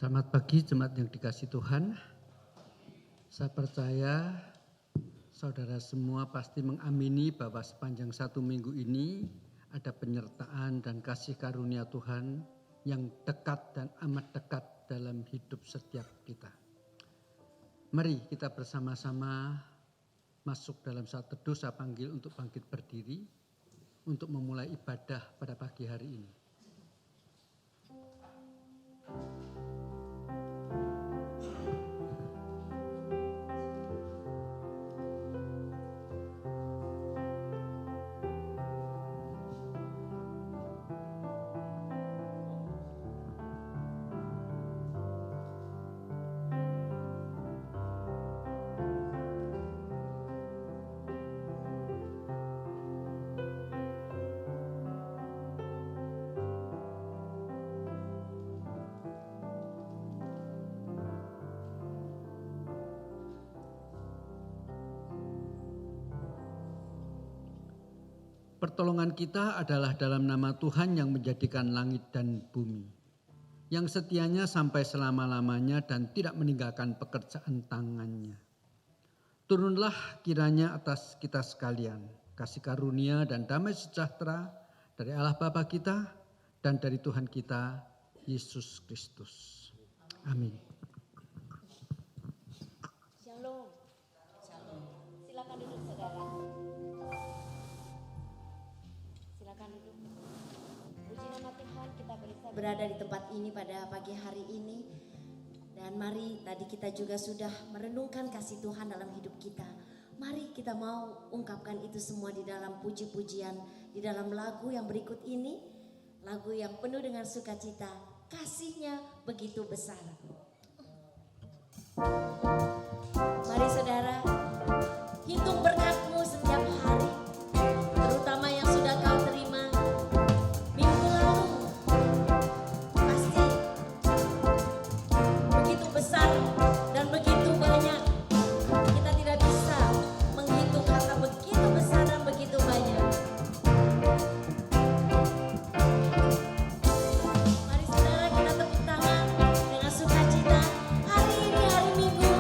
Selamat pagi jemaat yang dikasihi Tuhan. Saya percaya saudara semua pasti mengamini bahwa sepanjang 1 minggu ini ada penyertaan dan kasih karunia Tuhan yang dekat dan amat dekat dalam hidup setiap kita. Mari kita bersama-sama masuk dalam saat teduh. Saya panggil untuk bangkit berdiri untuk memulai ibadah pada pagi hari ini. Pertolongan kita adalah dalam nama Tuhan yang menjadikan langit dan bumi, yang setianya sampai selama-lamanya dan tidak meninggalkan pekerjaan tangannya. Turunlah kiranya atas kita sekalian kasih karunia dan damai sejahtera dari Allah Bapa kita dan dari Tuhan kita Yesus Kristus. Amin. Shalom. Shalom. Silakan duduk saudara. Silakan duduk. Puji nama Tuhan, kita bisa berada di tempat ini pada pagi hari ini. Dan mari, tadi kita juga sudah merenungkan kasih Tuhan dalam hidup kita. Mari kita mau ungkapkan itu semua di dalam puji-pujian, di dalam lagu yang berikut ini. Lagu yang penuh dengan sukacita, kasihnya begitu besar. Mari saudara, hitung berkatmu setiap hari, terutama yang sudah kau terima minggu lalu. Pasti begitu besar dan begitu banyak. Kita tidak bisa menghitung karena begitu besar dan begitu banyak. Mari saudara, kita tepuk tangan dengan sukacita. Hari ini hari Minggu,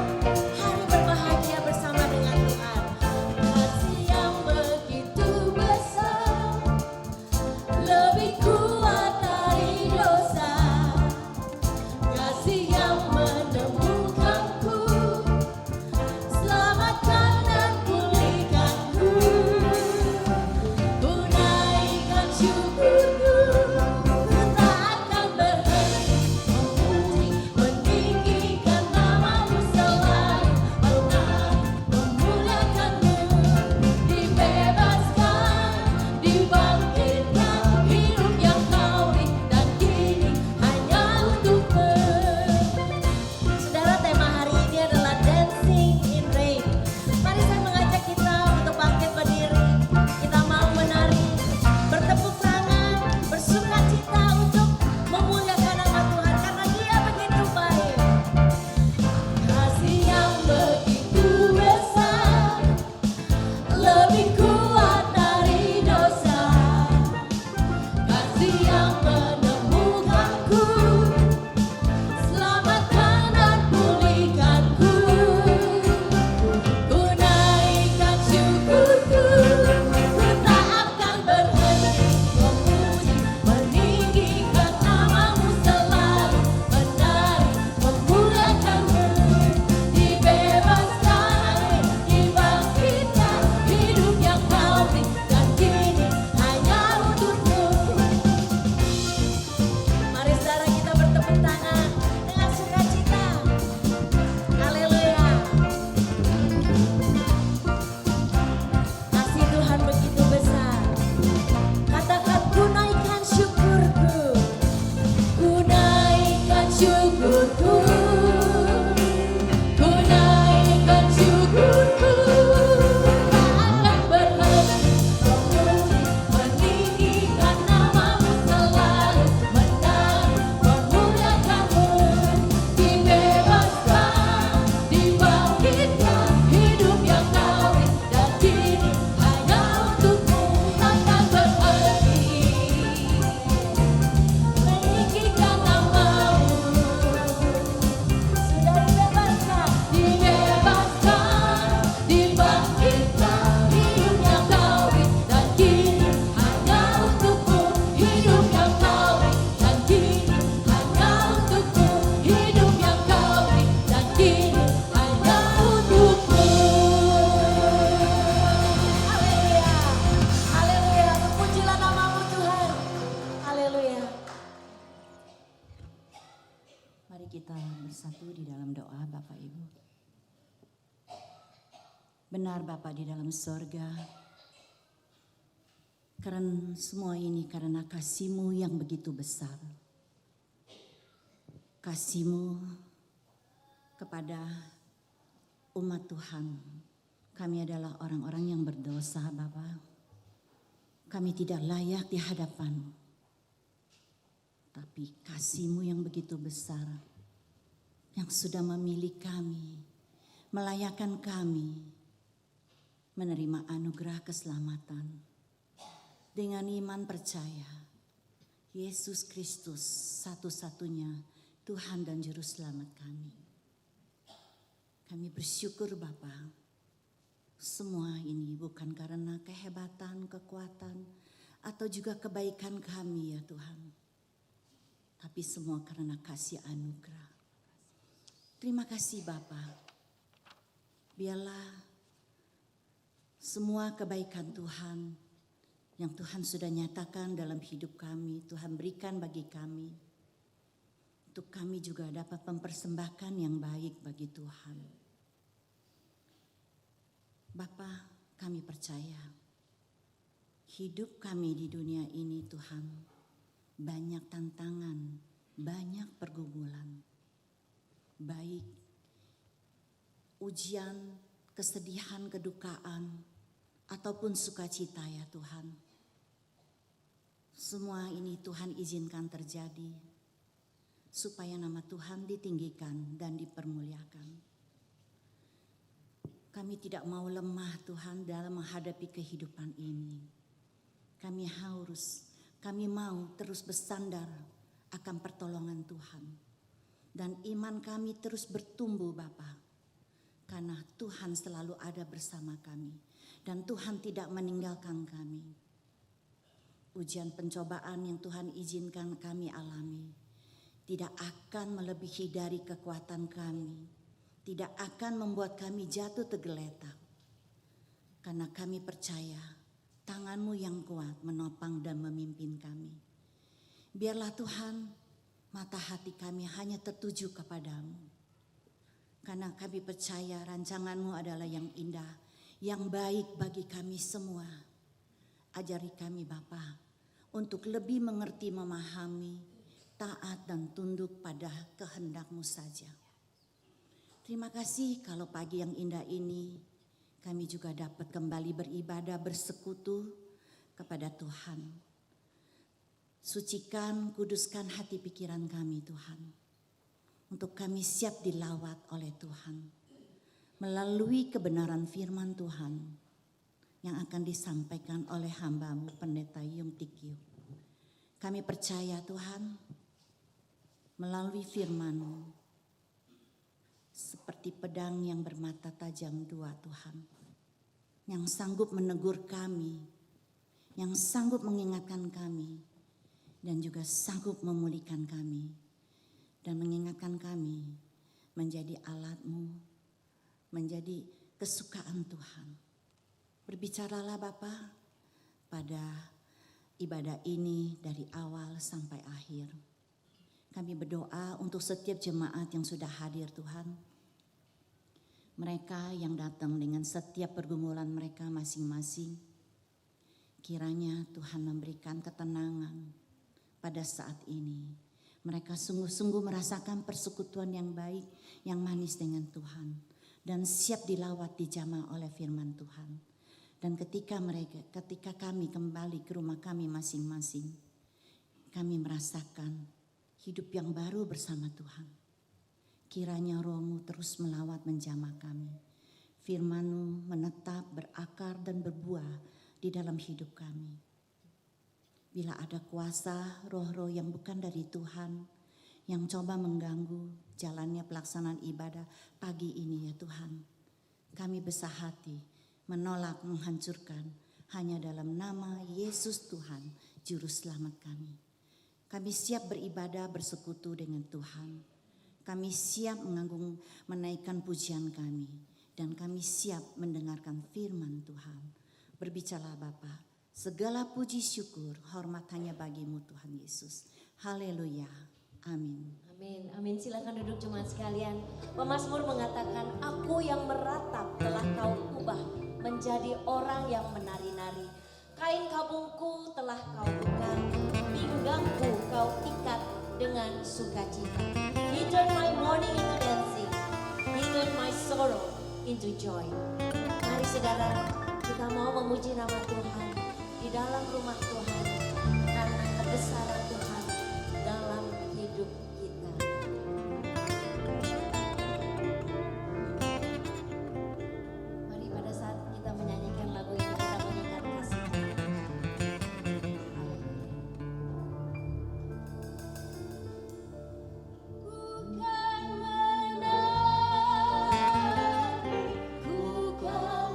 kita bersatu di dalam doa Bapak Ibu. Benar Bapak di dalam sorga, karena semua ini karena kasih-Mu yang begitu besar. Kasih-Mu kepada umat Tuhan. Kami adalah orang-orang yang berdosa Bapa. Kami tidak layak di hadapan-Mu. Tapi kasih-Mu yang begitu besar, yang sudah memilih kami, melayakkan kami, menerima anugerah keselamatan. Dengan iman percaya, Yesus Kristus satu-satunya Tuhan dan Juru Selamat kami. Kami bersyukur Bapa, semua ini bukan karena kehebatan, kekuatan, atau juga kebaikan kami ya Tuhan. Tapi semua karena kasih anugerah. Terima kasih Bapa. Biarlah semua kebaikan Tuhan yang Tuhan sudah nyatakan dalam hidup kami, Tuhan berikan bagi kami. Untuk kami juga dapat mempersembahkan yang baik bagi Tuhan. Bapa, kami percaya hidup kami di dunia ini Tuhan banyak tantangan, banyak pergumulan, baik ujian, kesedihan, kedukaan, ataupun sukacita ya Tuhan. Semua ini Tuhan izinkan terjadi supaya nama Tuhan ditinggikan dan dipermuliakan. Kami tidak mau lemah Tuhan dalam menghadapi kehidupan ini. Kami mau terus bersandar akan pertolongan Tuhan. Dan iman kami terus bertumbuh Bapa. Karena Tuhan selalu ada bersama kami. Dan Tuhan tidak meninggalkan kami. Ujian pencobaan yang Tuhan izinkan kami alami tidak akan melebihi dari kekuatan kami. Tidak akan membuat kami jatuh tergeletak. Karena kami percaya tangan-Mu yang kuat menopang dan memimpin kami. Biarlah Tuhan mata hati kami hanya tertuju kepadamu. Karena kami percaya rancangan-Mu adalah yang indah, yang baik bagi kami semua. Ajari kami Bapa untuk lebih mengerti, memahami, taat dan tunduk pada kehendak-Mu saja. Terima kasih kalau pagi yang indah ini kami juga dapat kembali beribadah, bersekutu kepada Tuhan. Sucikan, kuduskan hati pikiran kami Tuhan. Untuk kami siap dilawat oleh Tuhan. Melalui kebenaran firman Tuhan yang akan disampaikan oleh hamba-Mu Pendeta Yung Tikyu. Kami percaya Tuhan, melalui firman-Mu, seperti pedang yang bermata tajam dua Tuhan, yang sanggup menegur kami, yang sanggup mengingatkan kami, dan juga sanggup memulihkan kami, dan mengingatkan kami menjadi alat-Mu, menjadi kesukaan Tuhan. Berbicaralah Bapa pada ibadah ini dari awal sampai akhir. Kami berdoa untuk setiap jemaat yang sudah hadir Tuhan. Mereka yang datang dengan setiap pergumulan mereka masing-masing. Kiranya Tuhan memberikan ketenangan pada saat ini. Mereka sungguh-sungguh merasakan persekutuan yang baik, yang manis dengan Tuhan. Dan siap dilawat, dijamah oleh firman Tuhan. Dan ketika kami kembali ke rumah kami masing-masing, kami merasakan hidup yang baru bersama Tuhan. Kiranya Roh-Mu terus melawat menjamah kami. Firman-Mu menetap, berakar dan berbuah di dalam hidup kami. Bila ada kuasa roh-roh yang bukan dari Tuhan, yang coba mengganggu jalannya pelaksanaan ibadah pagi ini ya Tuhan. Kami besar hati menolak, menghancurkan hanya dalam nama Yesus Tuhan, Juru Selamat kami. Kami siap beribadah bersekutu dengan Tuhan. Kami siap menaikkan pujian kami. Dan kami siap mendengarkan firman Tuhan. Berbicara Bapa, segala puji syukur hormat hanya bagi-Mu Tuhan Yesus. Haleluya. Amin. Amin, amin. Silakan duduk jemaat sekalian. Pemazmur mengatakan, aku yang meratap telah kau ubah menjadi orang yang menari-nari. Kain kabungku telah kau buka, pinggangku kau ikat dengan sukacita. He turned my mourning into dancing, he turned my sorrow into joy. Mari saudara, kita mau memuji nama Tuhan di dalam rumah Tuhan karena kebesaran Tuhan dalam hidup kita. Mari pada saat kita menyanyikan lagu ini kita mengingat kasih Tuhan. Ku kan menari, ku kan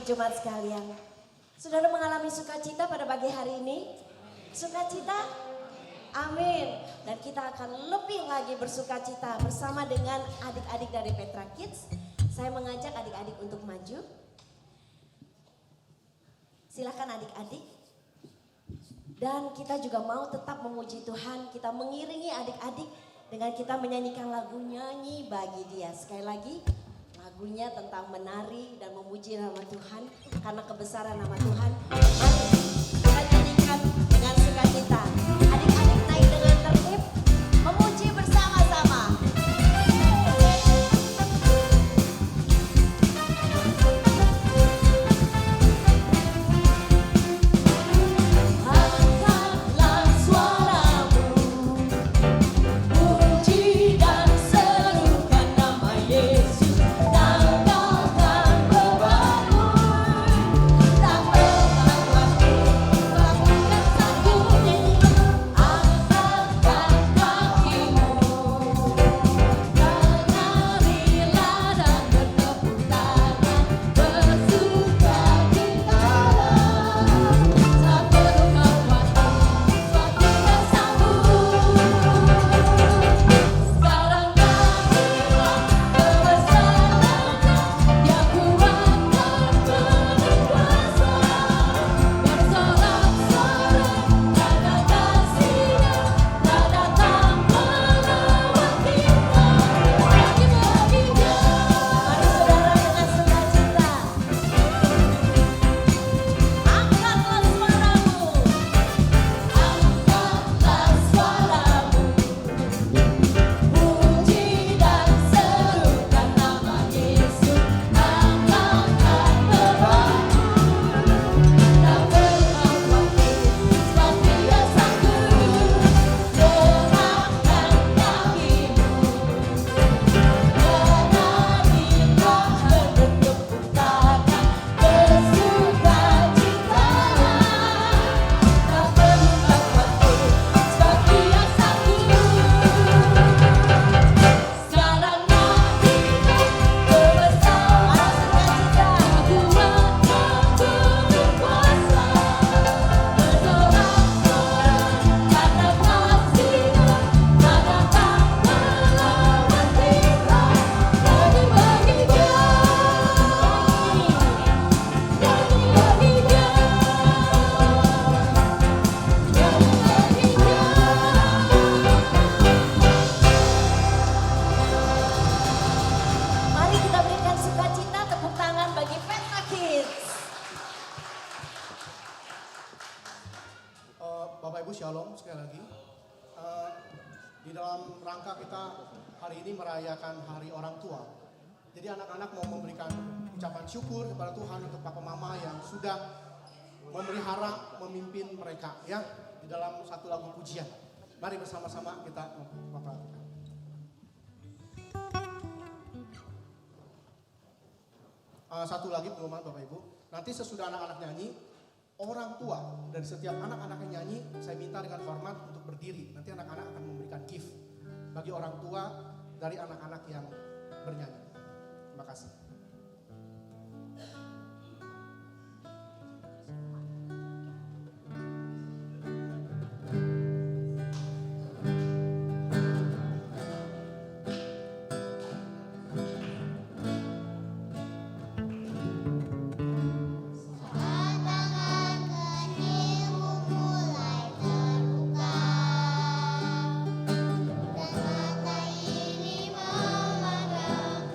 jemaat sekalian. Saudara mengalami sukacita pada pagi hari ini? Sukacita? Amin. Dan kita akan lebih lagi bersukacita bersama dengan adik-adik dari Petra Kids. Saya mengajak adik-adik untuk maju. Silakan adik-adik. Dan kita juga mau tetap memuji Tuhan. Kita mengiringi adik-adik dengan kita menyanyikan lagu Nyanyi Bagi Dia. Sekali lagi, lagunya tentang menari dan memuji nama Tuhan karena kebesaran nama Tuhan. Mari kita nyanyikan dengan sukacita. Adik-adik naik dengan tertib, memuji bersama-sama. Angkatlah suaramu, puji dan serukan nama Yesus. Tanggalkan bebanmu, tak pernah waktu lakukan sembunyi. Angkatkan kakimu, menarilah dan bertepuk tangan, bersukacitalah. Tak perlu waktu, suatu yang sambut. Sekarang marilah kebesarannya, Dia kuat dan penuh kuasa. Bersorak-sorai tanda kasih-Nya, tak datang melawan kita. Bagi-bagi Dia. Mari saudara dengan sukacita. Angkatlah suaramu, angkatlah suaramu, puji dan serukan nama Yesus. Angkatkan bebanmu, tak pernah waktu sebab Dia sanggup. Gerakkan kakimu, menarilah bertepuk tangan, bersukacitalah. Tak perlu waktu sebab Dia sanggup. Sekarang marilah kebesaran sukacita, kuat dan penuh kuasa. Bersorak-sorai karena kasih-Nya, tak datang melawan kita. Bagi-bagi Dia, bagi-bagi Dia, bagi-bagi Dia. Mari kita berikan sukacita, tepuk tangan bagi Petra Kids. Bapak Ibu Shalom sekali lagi. Di dalam rangka kita hari ini merayakan Hari Orang Tua. Jadi anak-anak mau memberikan ucapan syukur kepada Tuhan untuk papa mama yang sudah memelihara, memimpin mereka ya di dalam satu lagu pujian. Mari bersama-sama kita memperhatikan. Satu lagi pengumuman Bapak Ibu. Nanti sesudah anak-anak nyanyi, orang tua dari setiap anak-anak yang nyanyi, saya minta dengan hormat untuk berdiri. Nanti anak-anak akan memberikan gift bagi orang tua dari anak-anak yang bernyanyi. Terima kasih. Tangan kecilmu mulai terbuka, dan mata ini memandang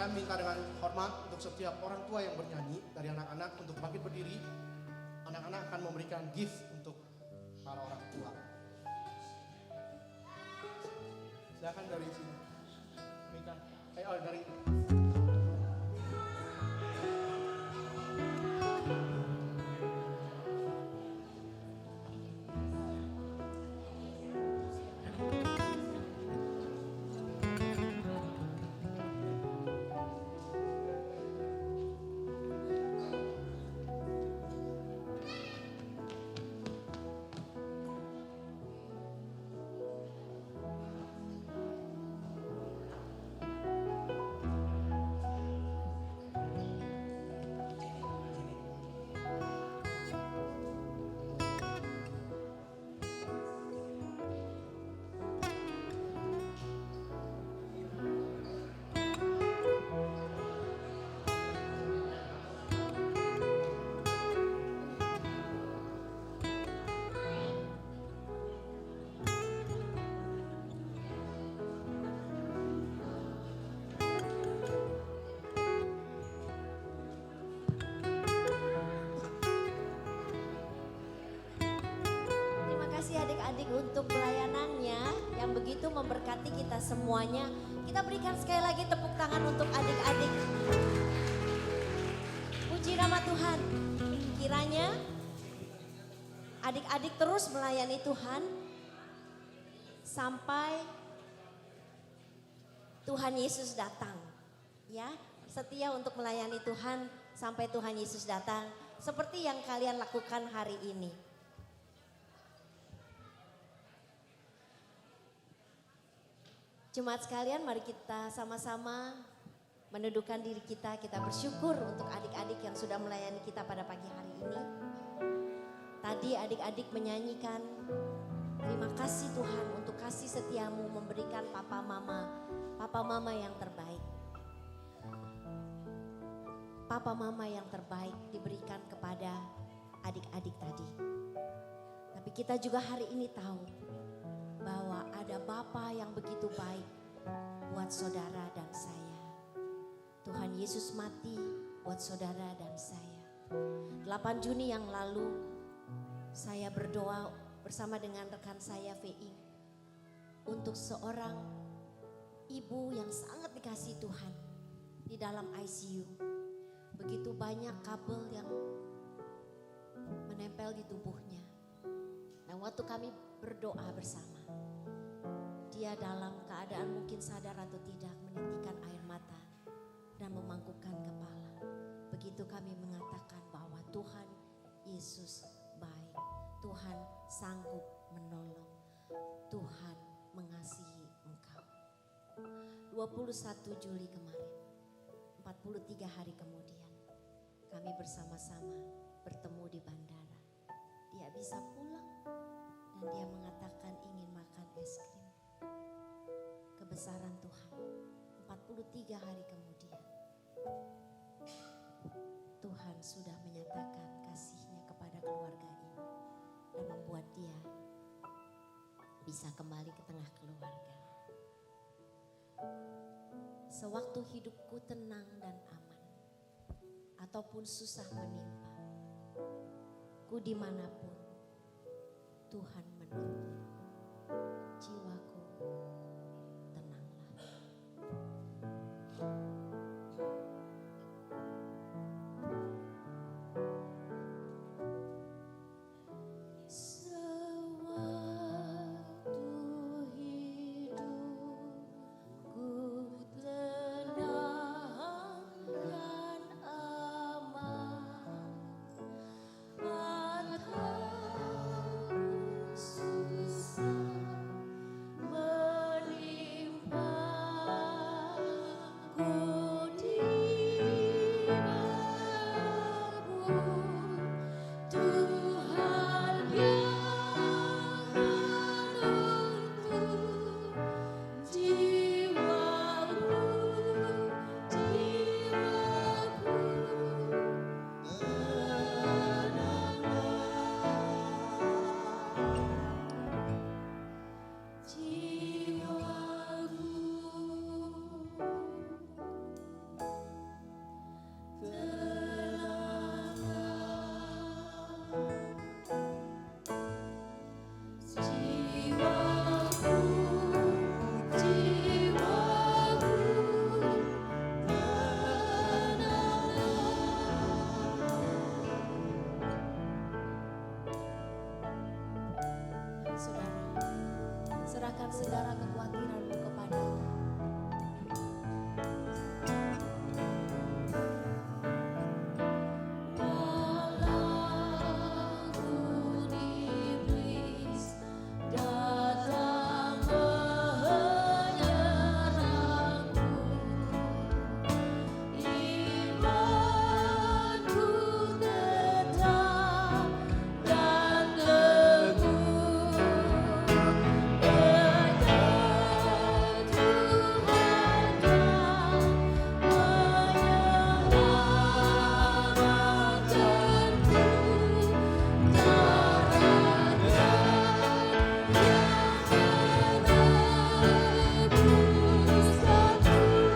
Saya minta dengan hormat untuk setiap orang tua yang bernyanyi dari anak-anak untuk bangkit berdiri. Anak-anak akan memberikan gift untuk para orang tua. Silakan dari sini. Mika. Dari Terima kasih adik-adik untuk pelayanannya yang begitu memberkati kita semuanya. Kita berikan sekali lagi tepuk tangan untuk adik-adik. Puji nama Tuhan. Kiranya adik-adik terus melayani Tuhan sampai Tuhan Yesus datang. Ya, setia untuk melayani Tuhan sampai Tuhan Yesus datang. Seperti yang kalian lakukan hari ini. Jemaat sekalian, mari kita sama-sama menundukkan diri kita. Kita bersyukur untuk adik-adik yang sudah melayani kita pada pagi hari ini. Tadi adik-adik menyanyikan, terima kasih Tuhan untuk kasih setiamu memberikan papa mama yang terbaik. Papa mama yang terbaik diberikan kepada adik-adik tadi. Tapi kita juga hari ini tahu bahwa ada Bapa yang begitu baik buat saudara dan saya. Tuhan Yesus mati buat saudara dan saya. 8 Juni yang lalu saya berdoa bersama dengan rekan saya VI untuk seorang ibu yang sangat dikasihi Tuhan di dalam ICU. Begitu banyak kabel yang menempel di tubuhnya. Nah, waktu kami berdoa bersama, dia dalam keadaan mungkin sadar atau tidak menitikan air mata dan memangkukkan kepala. Begitu kami mengatakan bahwa Tuhan Yesus baik, Tuhan sanggup menolong, Tuhan mengasihi engkau. 21 Juli kemarin, 43 hari kemudian, kami bersama-sama bertemu di bandara. Dia bisa pulang dan dia mengatakan ingin makan es krim. Kebesaran Tuhan, 43 hari kemudian, Tuhan sudah menyatakan kasih-Nya kepada keluarga ini dan membuat dia bisa kembali ke tengah keluarga. Sewaktu hidupku tenang dan aman, ataupun susah menimpa, ku dimanapun Tuhan menuntun, jiwaku tenanglah. Sewaktu hidupku tenang dan aman, Serahkan segala kekhawatiranmu kepada-Nya.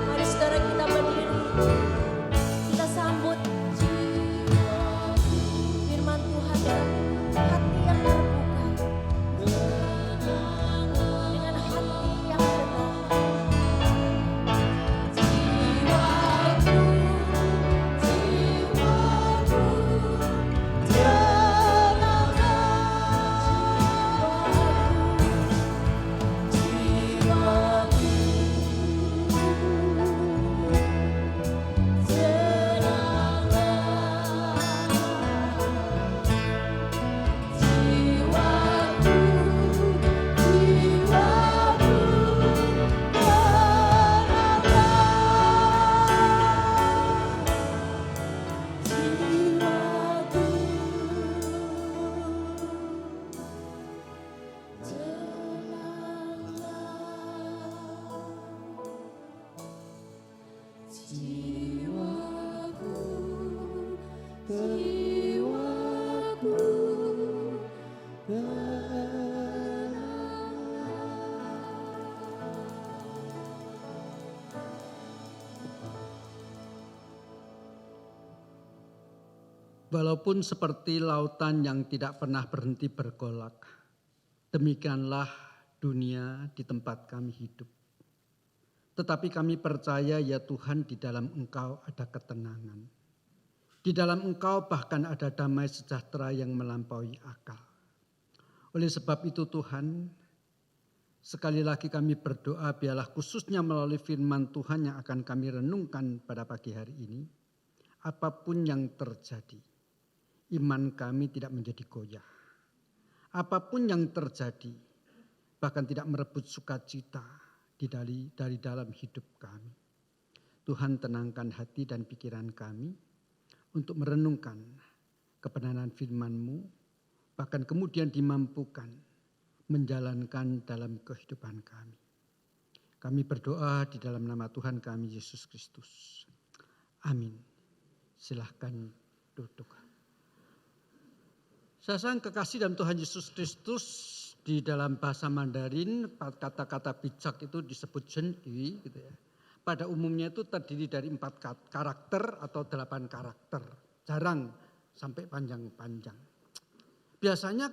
Mari saudara kita berdiri, kita sambut firman Tuhan dengan hati yang terbuka, dengan hati yang benar. Jiwaku, Walaupun seperti lautan yang tidak pernah berhenti bergolak, demikianlah dunia di tempat kami hidup. Tetapi kami percaya ya Tuhan, di dalam Engkau ada ketenangan. Di dalam Engkau bahkan ada damai sejahtera yang melampaui akal. Oleh sebab itu Tuhan, sekali lagi kami berdoa biarlah khususnya melalui firman Tuhan yang akan kami renungkan pada pagi hari ini, apapun yang terjadi, iman kami tidak menjadi goyah. Apapun yang terjadi, bahkan tidak merebut sukacita dari dalam hidup kami. Tuhan, tenangkan hati dan pikiran kami untuk merenungkan kebenaran firman-Mu, bahkan kemudian dimampukan menjalankan dalam kehidupan kami. Kami berdoa di dalam nama Tuhan kami Yesus Kristus. Amin. Silahkan duduk. Saudara kekasih dalam Tuhan Yesus Kristus, di dalam bahasa Mandarin kata-kata bijak itu disebut zhenyu gitu ya. Pada umumnya itu terdiri dari 4 karakter atau 8 karakter. Jarang sampai panjang-panjang. Biasanya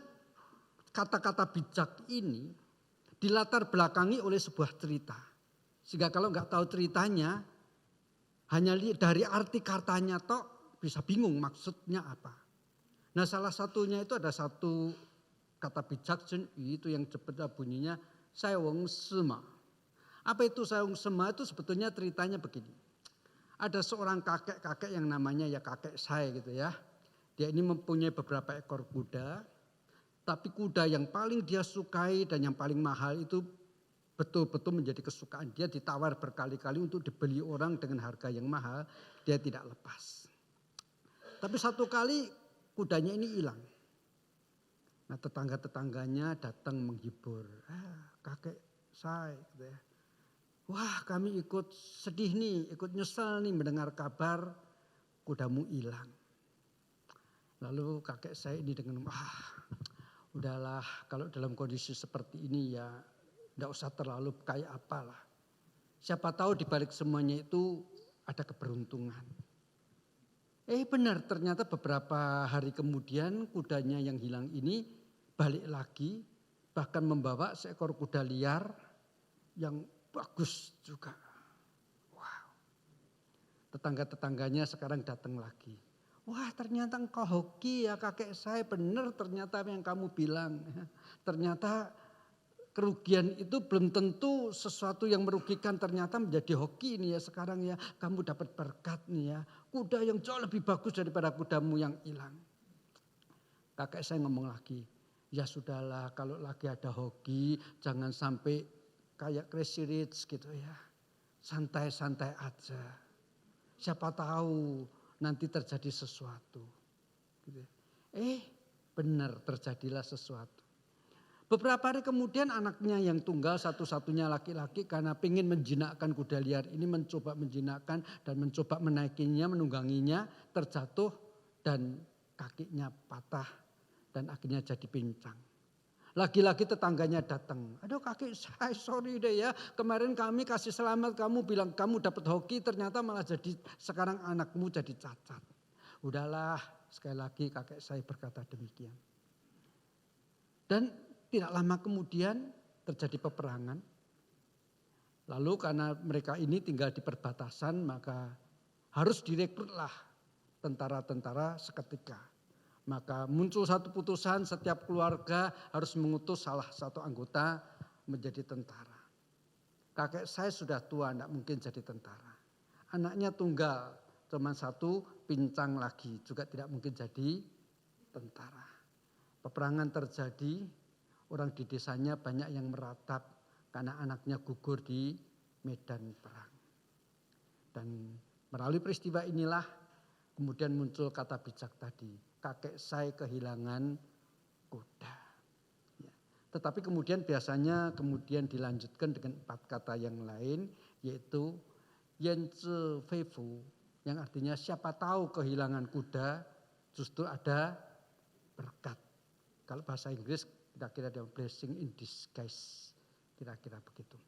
kata-kata bijak ini dilatar belakangi oleh sebuah cerita. Sehingga kalau nggak tahu ceritanya, hanya dari arti katanya tok bisa bingung maksudnya apa. Nah, salah satunya itu ada satu kata bijak itu yang bunyinya sayong sema. Apa itu sayong sema? Itu sebetulnya ceritanya begini. Ada seorang kakek yang namanya ya kakek saya gitu ya. Dia ini mempunyai beberapa ekor kuda. Tapi kuda yang paling dia sukai dan yang paling mahal itu betul-betul menjadi kesukaan. Dia ditawar berkali-kali untuk dibeli orang dengan harga yang mahal. Dia tidak lepas. Tapi satu kali kudanya ini hilang. Nah, tetangga-tetangganya datang menghibur. Kakek saya gitu ya. Wah, kami ikut sedih nih, ikut nyesal nih mendengar kabar kudamu hilang. Lalu kakek saya ini dengan udahlah, kalau dalam kondisi seperti ini ya enggak usah terlalu kayak apalah. Siapa tahu di balik semuanya itu ada keberuntungan. Benar, ternyata beberapa hari kemudian kudanya yang hilang ini balik lagi, bahkan membawa seekor kuda liar yang bagus juga. Wow. Tetangga-tetangganya sekarang datang lagi. Wah, ternyata engkau hoki ya kakek saya, benar ternyata yang kamu bilang. Ternyata kerugian itu belum tentu sesuatu yang merugikan, ternyata menjadi hoki nih ya sekarang ya. Kamu dapat berkat nih ya. Kuda yang jauh lebih bagus daripada kudamu yang hilang. Kakek saya ngomong lagi, ya sudahlah kalau lagi ada hoki jangan sampai kayak Crazy Rich gitu ya. Santai-santai aja. Siapa tahu nanti terjadi sesuatu. Gitu. Benar terjadilah sesuatu. Beberapa hari kemudian anaknya yang tunggal satu-satunya laki-laki karena ingin menjinakkan kuda liar ini mencoba menjinakkan dan mencoba menaikinya, menungganginya, terjatuh dan kakinya patah dan akhirnya jadi pincang. Lagi-lagi tetangganya datang, aduh kaki saya sorry deh ya, kemarin kami kasih selamat kamu bilang kamu dapat hoki ternyata malah jadi sekarang anakmu jadi cacat. Udahlah sekali lagi kakek saya berkata demikian. Dan tidak lama kemudian terjadi peperangan. Lalu karena mereka ini tinggal di perbatasan maka harus direkrutlah tentara-tentara seketika. Maka muncul satu putusan setiap keluarga harus mengutus salah satu anggota menjadi tentara. Kakek saya sudah tua tidak mungkin jadi tentara. Anaknya tunggal cuma satu pincang lagi juga tidak mungkin jadi tentara. Peperangan terjadi. Orang di desanya banyak yang meratap karena anaknya gugur di medan perang. Dan melalui peristiwa inilah kemudian muncul kata bijak tadi. Kakek saya kehilangan kuda. Ya. Tetapi kemudian biasanya kemudian dilanjutkan dengan 4 kata yang lain yaitu Yenze Feifu yang artinya siapa tahu kehilangan kuda justru ada berkat. Kalau bahasa Inggris kira-kira ada blessing in disguise. Kira-kira begitu.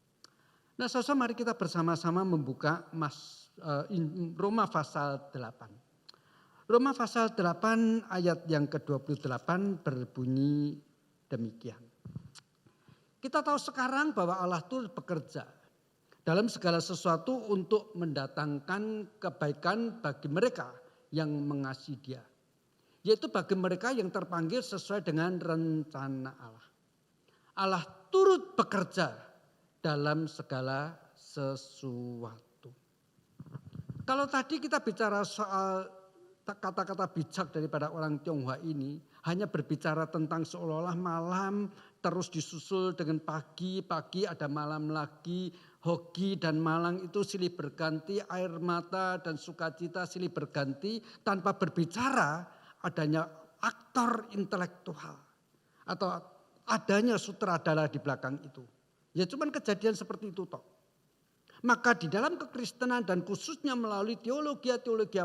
Nah saudara mari kita bersama-sama membuka Roma pasal 8. Roma pasal 8 ayat yang ke-28 berbunyi demikian. Kita tahu sekarang bahwa Allah itu bekerja dalam segala sesuatu untuk mendatangkan kebaikan bagi mereka yang mengasihi Dia. Yaitu bagi mereka yang terpanggil sesuai dengan rencana Allah. Allah turut bekerja dalam segala sesuatu. Kalau tadi kita bicara soal kata-kata bijak daripada orang Tionghoa ini, hanya berbicara tentang seolah-olah malam terus disusul dengan pagi ada malam lagi, hoki dan malang itu silih berganti, air mata dan sukacita silih berganti tanpa berbicara adanya aktor intelektual atau adanya sutradara di belakang itu. Ya cuman kejadian seperti itu toh. Maka di dalam kekristenan dan khususnya melalui teologi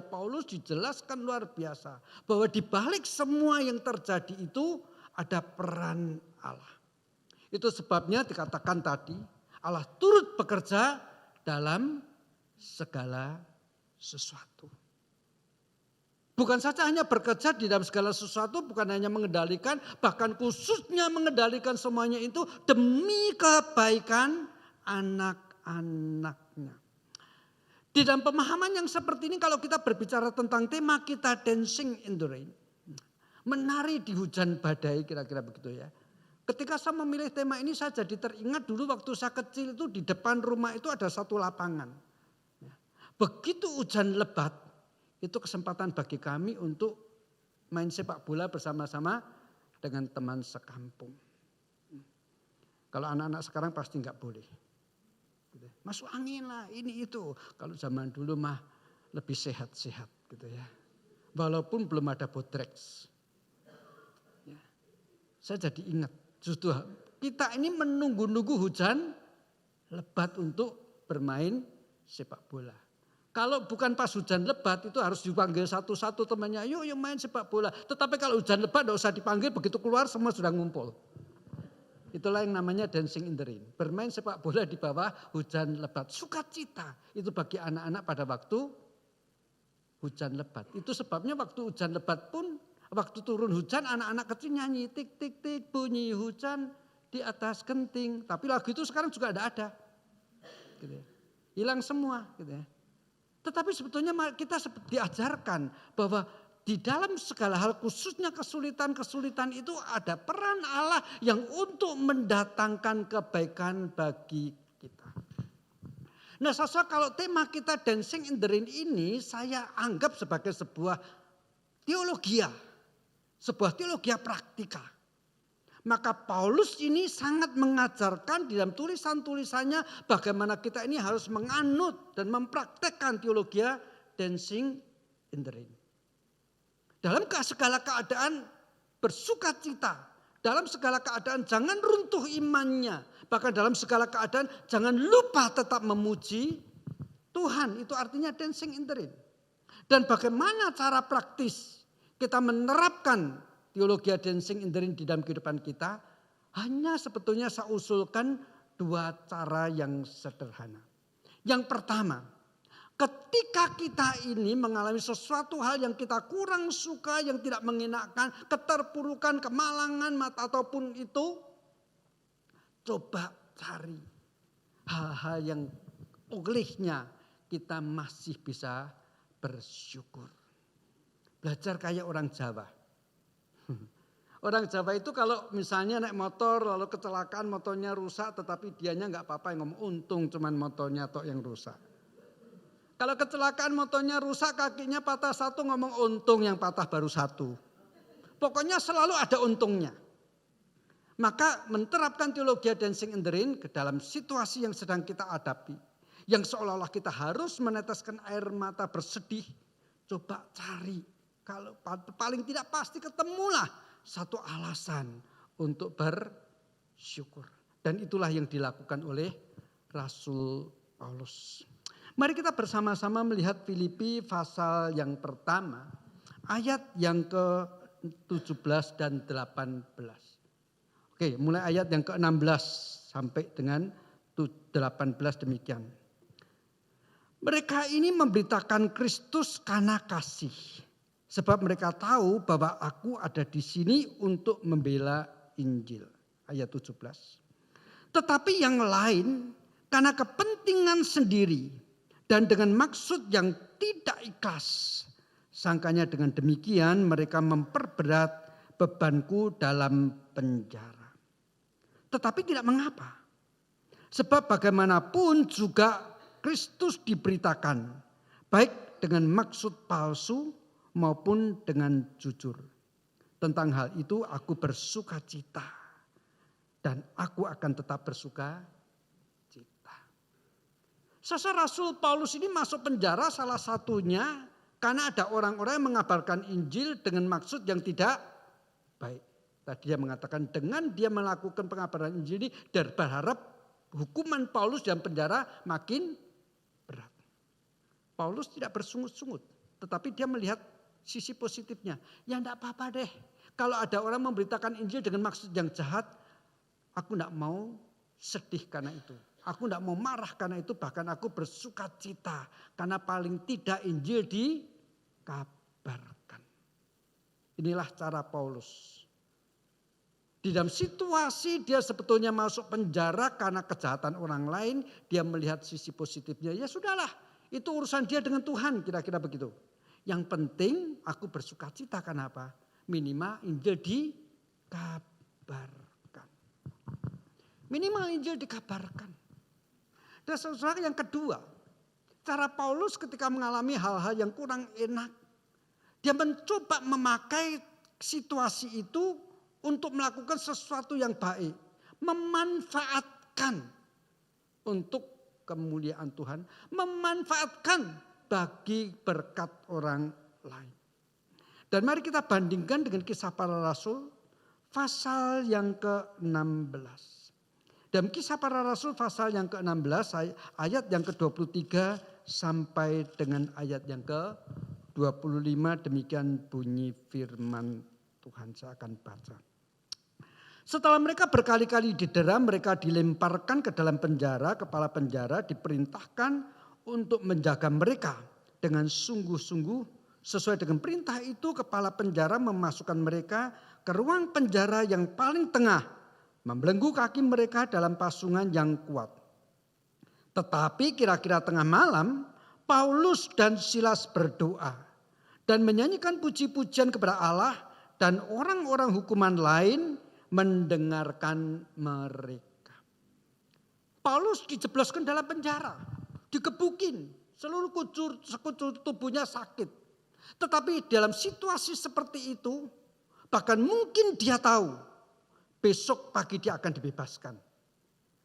Paulus dijelaskan luar biasa bahwa di balik semua yang terjadi itu ada peran Allah. Itu sebabnya dikatakan tadi Allah turut bekerja dalam segala sesuatu. Bukan saja hanya bekerja di dalam segala sesuatu, bukan hanya mengendalikan, bahkan khususnya mengendalikan semuanya itu demi kebaikan anak-anaknya. Di dalam pemahaman yang seperti ini kalau kita berbicara tentang tema kita dancing in the rain. Menari di hujan badai kira-kira begitu ya. Ketika saya memilih tema ini saya jadi teringat dulu waktu saya kecil itu di depan rumah itu ada satu lapangan. Begitu hujan lebat. Itu kesempatan bagi kami untuk main sepak bola bersama-sama dengan teman sekampung. Kalau anak-anak sekarang pasti nggak boleh. Masuk angin lah ini itu. Kalau zaman dulu mah lebih sehat-sehat gitu ya. Walaupun belum ada Bodrex. Ya. Saya jadi ingat justru kita ini menunggu-nunggu hujan lebat untuk bermain sepak bola. Kalau bukan pas hujan lebat itu harus dipanggil satu-satu temannya, yuk main sepak bola. Tetapi kalau hujan lebat tidak usah dipanggil, begitu keluar semua sudah ngumpul. Itulah yang namanya dancing in the rain. Bermain sepak bola di bawah hujan lebat. Sukacita itu bagi anak-anak pada waktu hujan lebat. Itu sebabnya waktu hujan lebat pun, waktu turun hujan anak-anak kecil nyanyi tik tik tik bunyi hujan di atas genting. Tapi lagu itu sekarang juga ada. Gitu ya. Hilang semua gitu ya. Tetapi sebetulnya kita diajarkan bahwa di dalam segala hal khususnya kesulitan-kesulitan itu ada peran Allah yang untuk mendatangkan kebaikan bagi kita. Nah saudara, kalau tema kita Dancing in the Rain ini saya anggap sebagai sebuah teologia. Sebuah teologia praktika. Maka Paulus ini sangat mengajarkan di dalam tulisan-tulisannya bagaimana kita ini harus menganut dan mempraktekkan teologia Dancing in the Rain. Dalam segala keadaan bersukacita. Dalam segala keadaan jangan runtuh imannya. Bahkan dalam segala keadaan jangan lupa tetap memuji Tuhan. Itu artinya Dancing in the Rain. Dan bagaimana cara praktis kita menerapkan teologi Dancing in the Rain di dalam kehidupan kita. Hanya sebetulnya saya usulkan 2 cara yang sederhana. Yang pertama, ketika kita ini mengalami sesuatu hal yang kita kurang suka, yang tidak mengenakan, keterpurukan, kemalangan, ataupun itu, coba cari hal-hal yang olehnya kita masih bisa bersyukur. Belajar kayak orang Jawa. Orang Jawa itu kalau misalnya naik motor lalu kecelakaan motornya rusak tetapi dianya nggak apa-apa yang ngomong untung cuman motornya tok yang rusak. Kalau kecelakaan motornya rusak kakinya patah satu ngomong untung yang patah baru satu. Pokoknya selalu ada untungnya. Maka menerapkan teologi Dancing in the Rain ke dalam situasi yang sedang kita hadapi. Yang seolah-olah kita harus meneteskan air mata bersedih. Coba cari. Kalau paling tidak pasti ketemulah satu alasan untuk bersyukur. Dan itulah yang dilakukan oleh Rasul Paulus. Mari kita bersama-sama melihat Filipi pasal yang pertama. Ayat yang ke-17 dan 18. Oke, mulai ayat yang ke-16 sampai dengan 18 demikian. Mereka ini memberitakan Kristus karena kasih. Sebab mereka tahu bahwa aku ada di sini untuk membela Injil. Ayat 17. Tetapi yang lain karena kepentingan sendiri dan dengan maksud yang tidak ikhlas. Sangkanya dengan demikian mereka memperberat bebanku dalam penjara. Tetapi tidak mengapa. Sebab bagaimanapun juga Kristus diberitakan. Baik dengan maksud palsu maupun dengan jujur. Tentang hal itu aku bersuka cita. Dan aku akan tetap bersuka cita. Saudara, Rasul Paulus ini masuk penjara salah satunya karena ada orang-orang yang mengabarkan Injil dengan maksud yang tidak baik. Tadi dia mengatakan dengan dia melakukan pengabaran Injil ini dan berharap hukuman Paulus dalam penjara makin berat. Paulus tidak bersungut-sungut. Tetapi dia melihat sisi positifnya. Ya enggak apa-apa deh. Kalau ada orang memberitakan Injil dengan maksud yang jahat. Aku enggak mau sedih karena itu. Aku enggak mau marah karena itu. Bahkan aku bersuka cita. Karena paling tidak Injil dikabarkan. Inilah cara Paulus. Di dalam situasi dia sebetulnya masuk penjara karena kejahatan orang lain. Dia melihat sisi positifnya. Ya sudahlah. Itu urusan dia dengan Tuhan. Kira-kira begitu. Yang penting aku bersuka cita karena apa? Minimal Injil dikabarkan. Minimal Injil dikabarkan. Dan saudara yang kedua. Cara Paulus ketika mengalami hal-hal yang kurang enak. Dia mencoba memakai situasi itu untuk melakukan sesuatu yang baik. Memanfaatkan untuk kemuliaan Tuhan. Memanfaatkan bagi berkat orang lain. Dan mari kita bandingkan dengan Kisah Para Rasul pasal yang ke-16. Dalam Kisah Para Rasul pasal yang ke-16 ayat yang ke-23 sampai dengan ayat yang ke-25 demikian bunyi firman Tuhan. Saya akan baca. Setelah mereka berkali-kali didera, mereka dilemparkan ke dalam penjara. Kepala penjara diperintahkan untuk menjaga mereka dengan sungguh-sungguh. Sesuai dengan perintah itu kepala penjara memasukkan mereka ke ruang penjara yang paling tengah. Membelenggu kaki mereka dalam pasungan yang kuat. Tetapi kira-kira tengah malam Paulus dan Silas berdoa. dan menyanyikan puji-pujian kepada Allah, dan orang-orang hukuman lain mendengarkan mereka. Paulus dijebloskan dalam penjara, digebukin, seluruh sekujur tubuhnya sakit. Tetapi dalam situasi seperti itu, bahkan mungkin dia tahu besok pagi dia akan dibebaskan.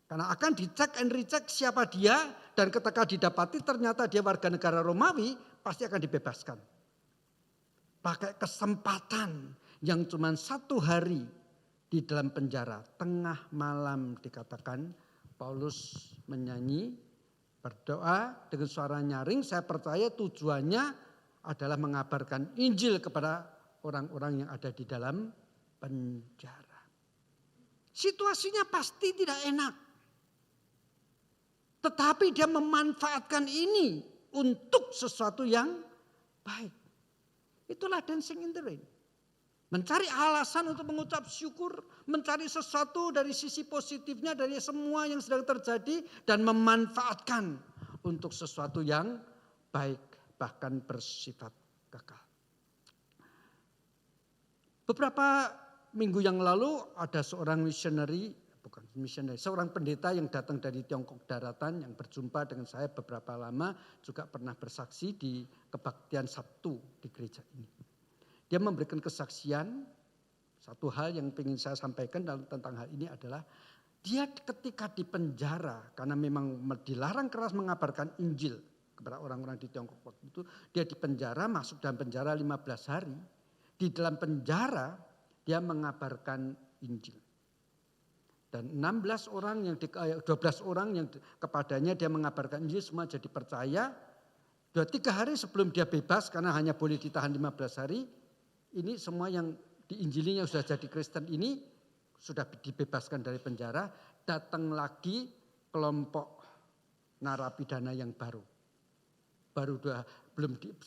Karena akan dicek and recheck siapa dia, dan ketika didapati ternyata dia warga negara Romawi, pasti akan dibebaskan. Pakai kesempatan yang cuma 1 hari di dalam penjara, tengah malam dikatakan Paulus menyanyi, berdoa dengan suara nyaring. Saya percaya tujuannya adalah mengabarkan Injil kepada orang-orang yang ada di dalam penjara. Situasinya pasti tidak enak. Tetapi dia memanfaatkan ini untuk sesuatu yang baik. Itulah dancing in the rain. Mencari alasan untuk mengucap syukur, mencari sesuatu dari sisi positifnya dari semua yang sedang terjadi, dan memanfaatkan untuk sesuatu yang baik, bahkan bersifat kekal. Beberapa minggu yang lalu ada seorang seorang pendeta yang datang dari Tiongkok Daratan yang berjumpa dengan saya beberapa lama, juga pernah bersaksi di kebaktian Sabtu di gereja ini. Dia memberikan kesaksian, satu hal yang ingin saya sampaikan tentang hal ini adalah dia ketika di penjara, karena memang dilarang keras mengabarkan Injil kepada orang-orang di Tiongkok waktu itu, dia di penjara, masuk dalam penjara 15 hari. Di dalam penjara dia mengabarkan Injil. Dan 12 orang yang kepadanya dia mengabarkan Injil semua jadi percaya. 2-3 hari sebelum dia bebas, karena hanya boleh ditahan 15 hari, ini semua yang diinjilinya sudah jadi Kristen ini sudah dibebaskan dari penjara. Datang lagi kelompok narapidana yang baru.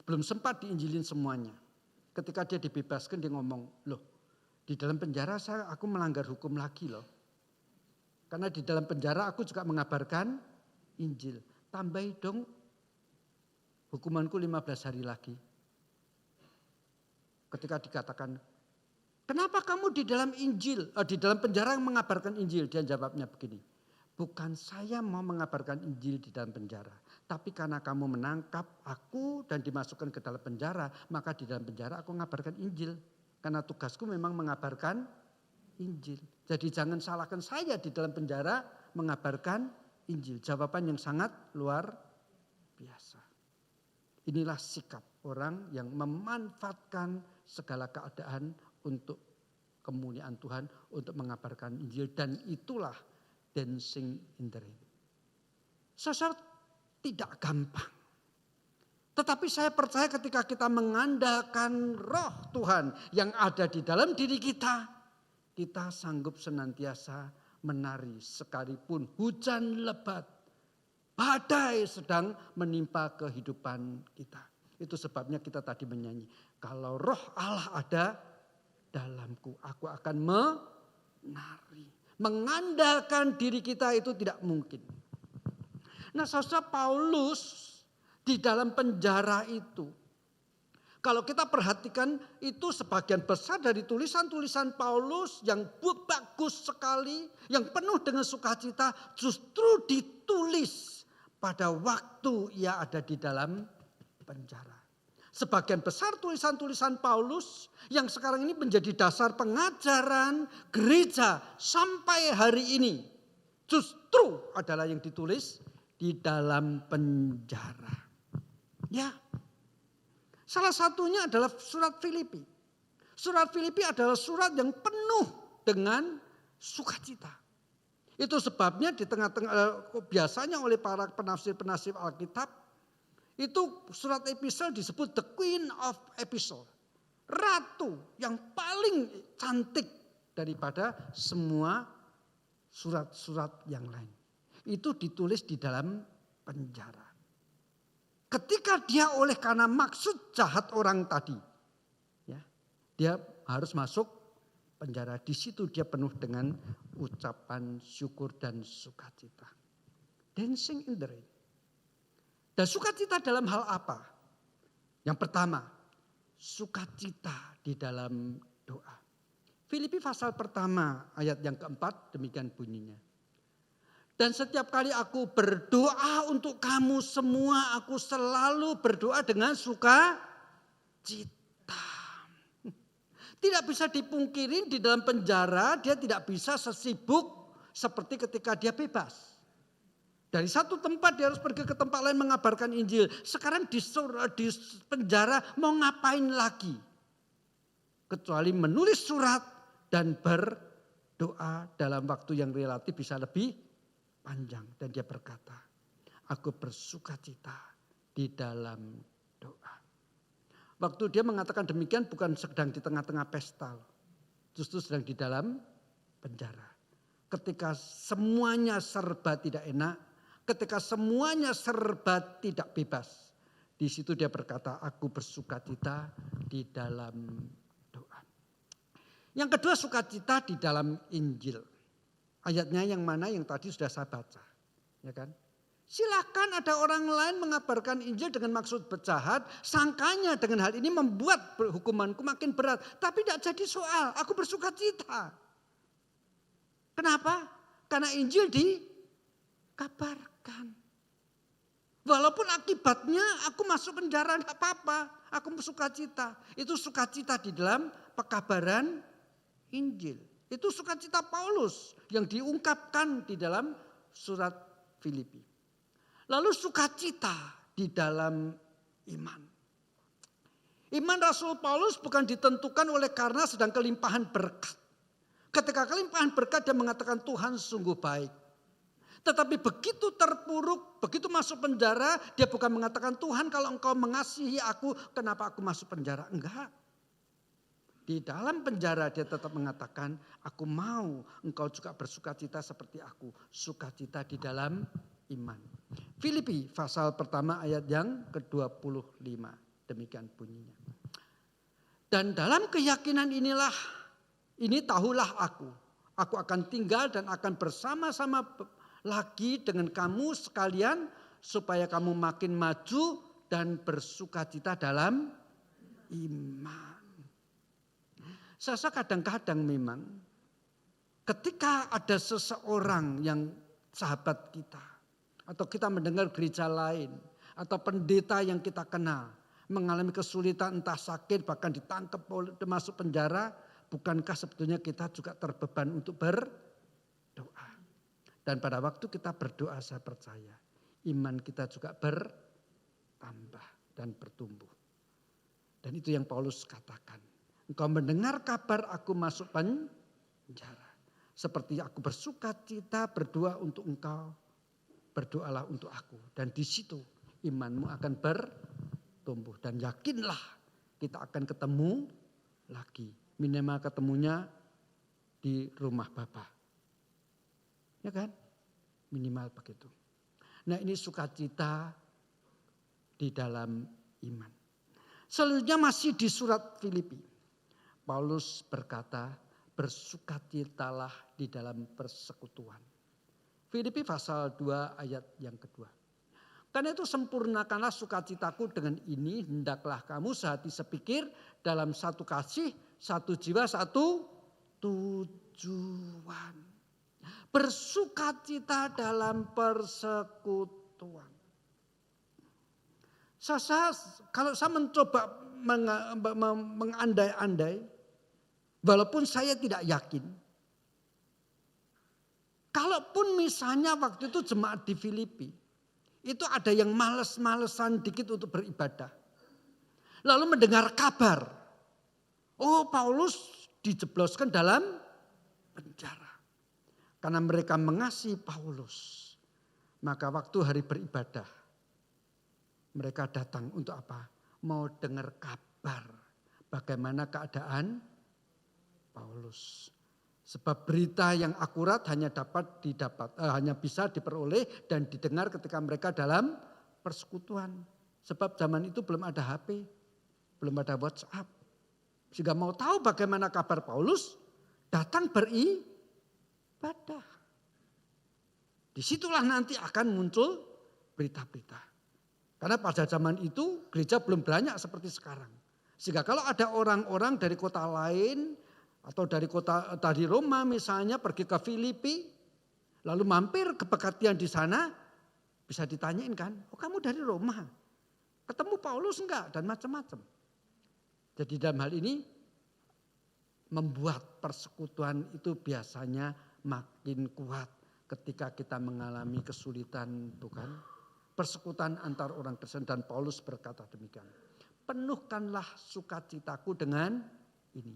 Belum sempat diinjilin semuanya. Ketika dia dibebaskan dia ngomong, loh di dalam penjara aku melanggar hukum lagi loh. Karena di dalam penjara aku juga mengabarkan Injil. Tambahi dong hukumanku 15 hari lagi. Ketika dikatakan, kenapa kamu di dalam di dalam penjara mengabarkan Injil? Dia jawabnya begini, bukan saya mau mengabarkan Injil di dalam penjara. Tapi karena kamu menangkap aku dan dimasukkan ke dalam penjara, maka di dalam penjara aku mengabarkan Injil. Karena tugasku memang mengabarkan Injil. Jadi jangan salahkan saya di dalam penjara mengabarkan Injil. Jawaban yang sangat luar biasa. Inilah sikap orang yang memanfaatkan segala keadaan untuk kemuliaan Tuhan, untuk mengabarkan Injil. Dan itulah dancing in the rain. Saudara, tidak gampang. Tetapi saya percaya ketika kita mengandalkan roh Tuhan yang ada di dalam diri kita, kita sanggup senantiasa menari sekalipun hujan lebat, badai sedang menimpa kehidupan kita. Itu sebabnya kita tadi menyanyi, kalau roh Allah ada dalamku, aku akan menari. Mengandalkan diri kita itu tidak mungkin. Nah, saudara, Paulus di dalam penjara itu, kalau kita perhatikan itu sebagian besar dari tulisan-tulisan Paulus yang bagus sekali, yang penuh dengan sukacita, justru ditulis pada waktu ia ada di dalam penjara. Sebagian besar tulisan-tulisan Paulus yang sekarang ini menjadi dasar pengajaran gereja sampai hari ini, justru adalah yang ditulis di dalam penjara. Ya. Salah satunya adalah surat Filipi. Surat Filipi adalah surat yang penuh dengan sukacita. Itu sebabnya di tengah-tengah biasanya oleh para penafsir-penafsir Alkitab, itu surat epistle disebut the queen of epistle. Ratu yang paling cantik daripada semua surat-surat yang lain. Itu ditulis di dalam penjara. Ketika dia karena maksud jahat orang tadi, ya, dia harus masuk penjara. Di situ dia penuh dengan ucapan syukur dan sukacita. Dancing in the rain. Dan sukacita dalam hal apa? Yang pertama, bersukacita di dalam doa. Filipi pasal pertama ayat yang keempat demikian bunyinya. Dan setiap kali aku berdoa untuk kamu semua, aku selalu berdoa dengan sukacita. Tidak bisa dipungkiri di dalam penjara dia tidak bisa sesibuk seperti ketika dia bebas. Dari satu tempat dia harus pergi ke tempat lain mengabarkan Injil. Sekarang di penjara mau ngapain lagi? Kecuali menulis surat dan berdoa dalam waktu yang relatif bisa lebih panjang. Dan dia berkata, aku bersukacita di dalam doa. Waktu dia mengatakan demikian bukan sedang di tengah-tengah pesta. Justru sedang di dalam penjara. Ketika semuanya serba tidak enak. Ketika semuanya serba tidak bebas. Di situ dia berkata, aku bersukacita di dalam doa. Yang kedua, sukacita di dalam Injil. Ayatnya yang mana yang tadi sudah saya baca. Ya kan? Silakan ada orang lain mengabarkan Injil dengan maksud berjahat. Sangkanya dengan hal ini membuat hukumanku makin berat. Tapi tidak jadi soal. Aku bersukacita. Kenapa? Karena Injil dikabarkan. Walaupun akibatnya aku masuk penjara tidak apa-apa. Aku bersukacita. Itu sukacita di dalam pekabaran Injil. Itu sukacita Paulus yang diungkapkan di dalam surat Filipi. Lalu sukacita di dalam iman. Iman Rasul Paulus bukan ditentukan oleh karena sedang kelimpahan berkat. Ketika kelimpahan berkat dia mengatakan Tuhan sungguh baik. Tetapi begitu terpuruk, begitu masuk penjara, dia bukan mengatakan Tuhan kalau engkau mengasihi aku, kenapa aku masuk penjara? Enggak. Di dalam penjara dia tetap mengatakan, aku mau engkau juga bersukacita seperti aku. Sukacita di dalam iman. Filipi pasal pertama ayat yang ke-25. Demikian bunyinya. Dan dalam keyakinan inilah, ini tahulah aku. Aku akan tinggal dan akan bersama-sama lagi dengan kamu sekalian. Supaya kamu makin maju dan bersukacita dalam iman. Saya kadang-kadang memang ketika ada seseorang yang sahabat kita. Atau kita mendengar gereja lain. Atau pendeta yang kita kenal. Mengalami kesulitan entah sakit bahkan ditangkap masuk penjara. Bukankah sebetulnya kita juga terbeban untuk berdoa. Dan pada waktu kita berdoa saya percaya. Iman kita juga bertambah dan bertumbuh. Dan itu yang Paulus katakan. Engkau mendengar kabar aku masuk penjara. Seperti aku bersukacita berdoa untuk engkau. Berdoalah untuk aku. Dan di situ imanmu akan bertumbuh. Dan yakinlah kita akan ketemu lagi. Minimal ketemunya di rumah Bapa. Ya kan? Minimal begitu. Nah ini sukacita di dalam iman. Selanjutnya masih di surat Filipi. Paulus berkata, bersukacitalah di dalam persekutuan. Filipi pasal 2 ayat yang kedua. Karena itu sempurnakanlah sukacitaku dengan ini. Hendaklah kamu sehati sepikir dalam satu kasih, satu jiwa, satu tujuan. Bersukacita dalam persekutuan. Kalau saya mencoba mengandai-andai. Walaupun saya tidak yakin. Kalaupun misalnya waktu itu jemaat di Filipi. Itu ada yang males-malesan dikit untuk beribadah. Lalu mendengar kabar. Oh Paulus dijebloskan dalam penjara. Karena mereka mengasihi Paulus. Maka waktu hari beribadah. Mereka datang untuk apa? Mau dengar kabar. Bagaimana keadaan Paulus. Sebab berita yang akurat hanya bisa diperoleh dan didengar ketika mereka dalam persekutuan. Sebab zaman itu belum ada HP, belum ada WhatsApp. Sehingga mau tahu bagaimana kabar Paulus, datang beribadah. Disitulah nanti akan muncul berita-berita. Karena pada zaman itu gereja belum banyak seperti sekarang. Sehingga kalau ada orang-orang dari kota lain atau dari Roma misalnya pergi ke Filipi, lalu mampir ke Pegatian di sana, bisa ditanyain kan, oh kamu dari Roma, ketemu Paulus enggak, dan macam-macam. Jadi dalam hal ini membuat persekutuan itu biasanya makin kuat ketika kita mengalami kesulitan, bukan? Persekutuan antar orang Kristen, dan Paulus berkata demikian. Penuhkanlah sukacitaku dengan ini.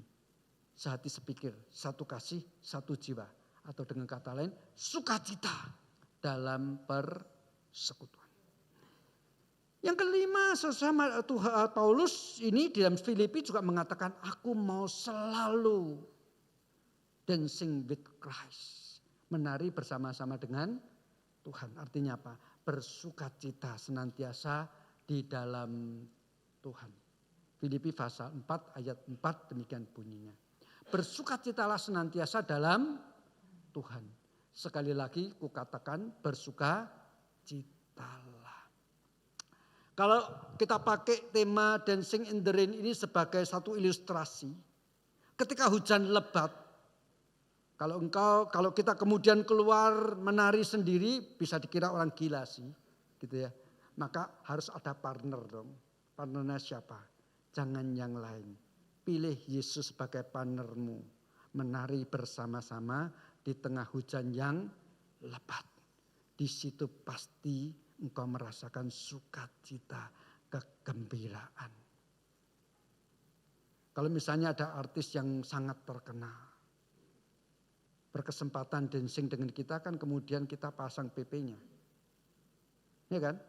Sehati sepikir, satu kasih, satu jiwa. Atau dengan kata lain, sukacita dalam persekutuan. Yang kelima, sesama Paulus ini di dalam Filipi juga mengatakan, aku mau selalu dancing with Christ. Menari bersama-sama dengan Tuhan. Artinya apa? Bersukacita senantiasa di dalam Tuhan. Filipi pasal 4 ayat 4 demikian bunyinya. Bersukacitalah senantiasa dalam Tuhan. Sekali lagi kukatakan bersukacitalah. Kalau kita pakai tema Dancing in the Rain ini sebagai satu ilustrasi. Ketika hujan lebat, kalau kita kemudian keluar menari sendiri bisa dikira orang gila sih, gitu ya. Maka harus ada partner dong. Partnernya siapa? Jangan yang lain. Pilih Yesus sebagai partnermu. Menari bersama-sama di tengah hujan yang lebat. Di situ pasti engkau merasakan sukacita, kegembiraan. Kalau misalnya ada artis yang sangat terkenal, berkesempatan dancing dengan kita kan kemudian kita pasang PP-nya. Ya kan?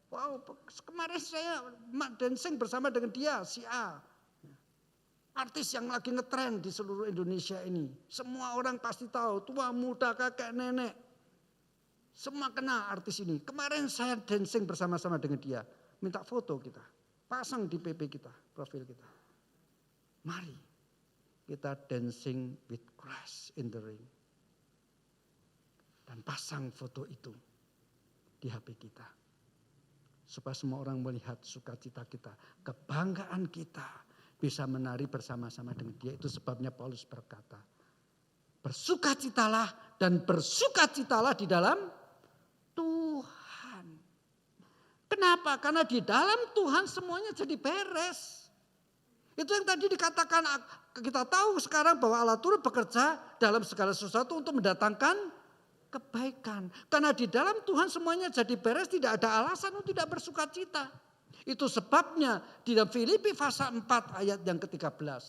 Wow, kemarin saya dancing bersama dengan dia, si A. Artis yang lagi ngetren di seluruh Indonesia ini. Semua orang pasti tahu, tua, muda, kakek, nenek. Semua kenal artis ini. Kemarin saya dancing bersama-sama dengan dia. Minta foto kita. Pasang di PP kita, profil kita. Mari kita dancing with Christ in the rain. Dan pasang foto itu di HP kita. Supaya semua orang melihat sukacita kita, kebanggaan kita, bisa menari bersama-sama dengan dia. Itu sebabnya Paulus berkata, bersukacitalah dan bersukacitalah di dalam Tuhan. Kenapa? Karena di dalam Tuhan semuanya jadi beres. Itu yang tadi dikatakan, kita tahu sekarang bahwa Allah turut bekerja dalam segala sesuatu untuk mendatangkan kebaikan. Karena di dalam Tuhan semuanya jadi beres, tidak ada alasan untuk tidak bersukacita. Itu sebabnya di dalam Filipi pasal 4 ayat yang ke-13.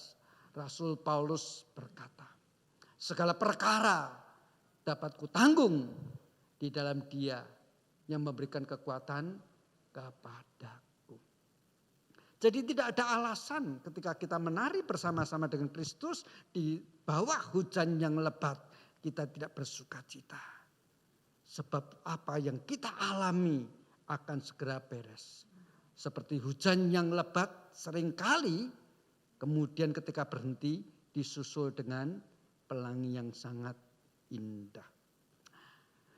Rasul Paulus berkata, segala perkara dapat kutanggung di dalam Dia yang memberikan kekuatan kepadaku. Jadi tidak ada alasan ketika kita menari bersama-sama dengan Kristus di bawah hujan yang lebat, kita tidak bersukacita. Sebab apa yang kita alami akan segera beres. Seperti hujan yang lebat seringkali kemudian ketika berhenti disusul dengan pelangi yang sangat indah.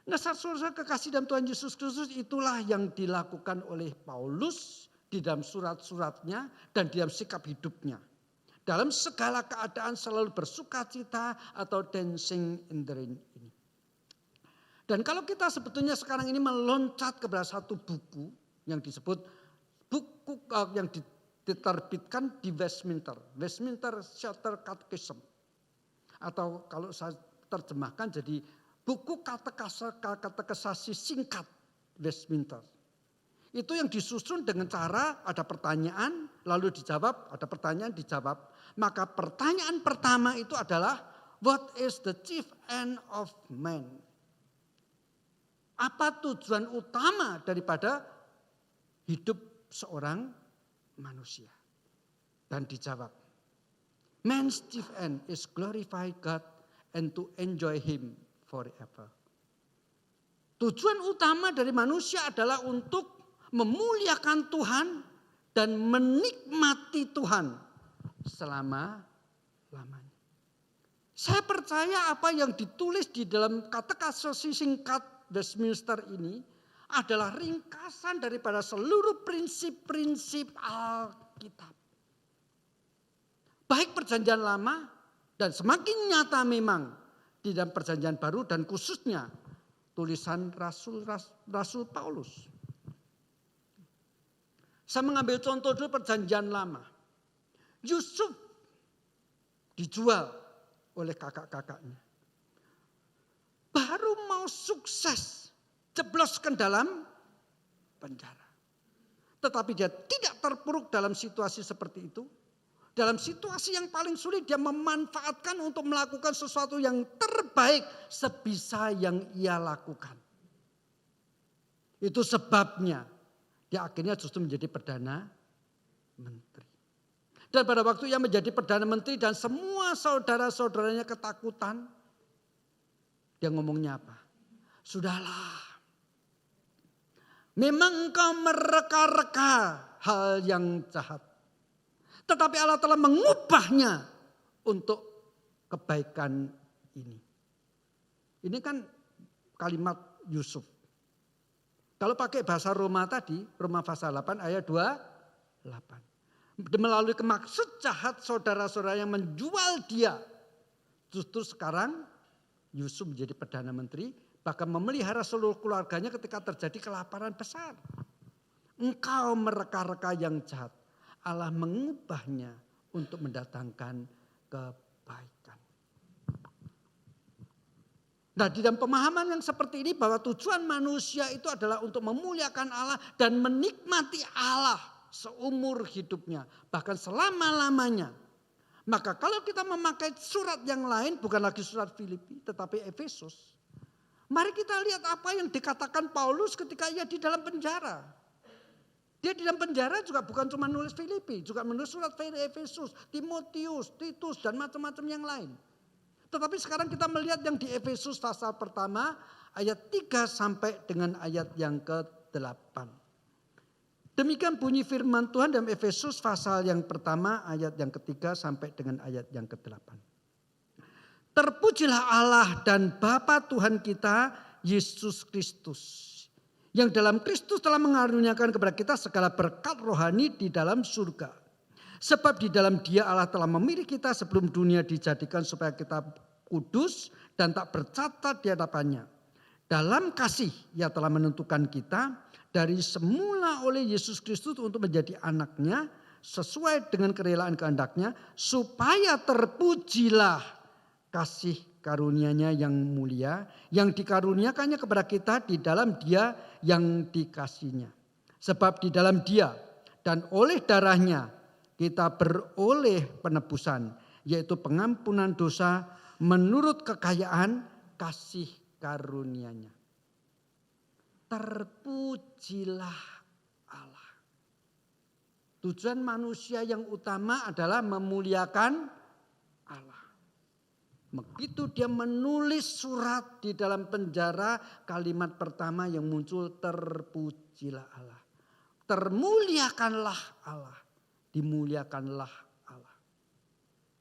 Nah, saudara kekasih dalam Tuhan Yesus Kristus, itulah yang dilakukan oleh Paulus di dalam surat-suratnya dan di dalam sikap hidupnya. Dalam segala keadaan selalu bersukacita atau dancing in the rain ini. Dan kalau kita sebetulnya sekarang ini meloncat kepada satu buku yang disebut buku yang diterbitkan di Westminster Shorter Catechism. Atau kalau saya terjemahkan jadi buku katekisasi singkat Westminster. Itu yang disusun dengan cara ada pertanyaan lalu dijawab, ada pertanyaan dijawab. Maka pertanyaan pertama itu adalah what is the chief end of man? Apa tujuan utama daripada hidup seorang manusia? Dan dijawab, man's chief end is glorify God and to enjoy Him forever. Tujuan utama dari manusia adalah untuk memuliakan Tuhan dan menikmati Tuhan selama-lamanya. Saya percaya apa yang ditulis di dalam katekisasi singkat Westminster ini adalah ringkasan daripada seluruh prinsip-prinsip Alkitab. baik perjanjian lama dan semakin nyata memang di dalam perjanjian baru dan khususnya tulisan Rasul Paulus. Saya mengambil contoh dulu perjanjian lama. Yusuf dijual oleh kakak-kakaknya. Baru mau sukses jebloskan dalam penjara. Tetapi dia tidak terpuruk dalam situasi seperti itu. Dalam situasi yang paling sulit dia memanfaatkan untuk melakukan sesuatu yang terbaik sebisa yang ia lakukan. Itu sebabnya dia akhirnya justru menjadi Perdana Menteri. Dan pada waktu ia menjadi Perdana Menteri dan semua saudara-saudaranya ketakutan. Dia ngomongnya apa? Sudahlah. Memang engkau mereka-reka hal yang jahat. Tetapi Allah telah mengubahnya untuk kebaikan ini. Ini kan kalimat Yusuf. Kalau pakai bahasa Roma tadi, Roma pasal 8 ayat 28. Melalui kemaksud jahat saudara-saudara yang menjual dia. Justru sekarang Yusuf menjadi Perdana Menteri, bahkan memelihara seluruh keluarganya ketika terjadi kelaparan besar. Engkau mereka-reka yang jahat. Allah mengubahnya untuk mendatangkan kebaikan. Nah, di dalam pemahaman yang seperti ini bahwa tujuan manusia itu adalah untuk memuliakan Allah dan menikmati Allah seumur hidupnya, bahkan selama-lamanya. Maka kalau kita memakai surat yang lain, bukan lagi surat Filipi, tetapi Efesus. Mari kita lihat apa yang dikatakan Paulus ketika ia di dalam penjara. Dia di dalam penjara juga bukan cuma nulis Filipi, juga menulis surat Efesus, Timotius, Titus, dan macam-macam yang lain. Tetapi sekarang kita melihat yang di Efesus pasal pertama ayat 3 sampai dengan ayat yang ke-8. Demikian bunyi firman Tuhan dalam Efesus pasal yang pertama ayat yang ketiga sampai dengan ayat yang ke-8. Terpujilah Allah dan Bapa Tuhan kita Yesus Kristus, yang dalam Kristus telah mengaruniakan kepada kita segala berkat rohani di dalam surga. Sebab di dalam Dia Allah telah memilih kita sebelum dunia dijadikan supaya kita kudus dan tak bercacat di hadapannya. Dalam kasih Ia telah menentukan kita dari semula oleh Yesus Kristus untuk menjadi anaknya sesuai dengan kerelaan kehendak-Nya, supaya terpujilah kasih karunia-Nya yang mulia yang dikaruniakannya kepada kita di dalam Dia yang dikasihinya. Sebab di dalam Dia dan oleh darah-Nya kita beroleh penebusan, yaitu pengampunan dosa menurut kekayaan kasih karunia-Nya. Terpujilah Allah. Tujuan manusia yang utama adalah memuliakan Allah. Begitu dia menulis surat di dalam penjara, kalimat pertama yang muncul terpujilah Allah. Termuliakanlah Allah. Dimuliakanlah Allah.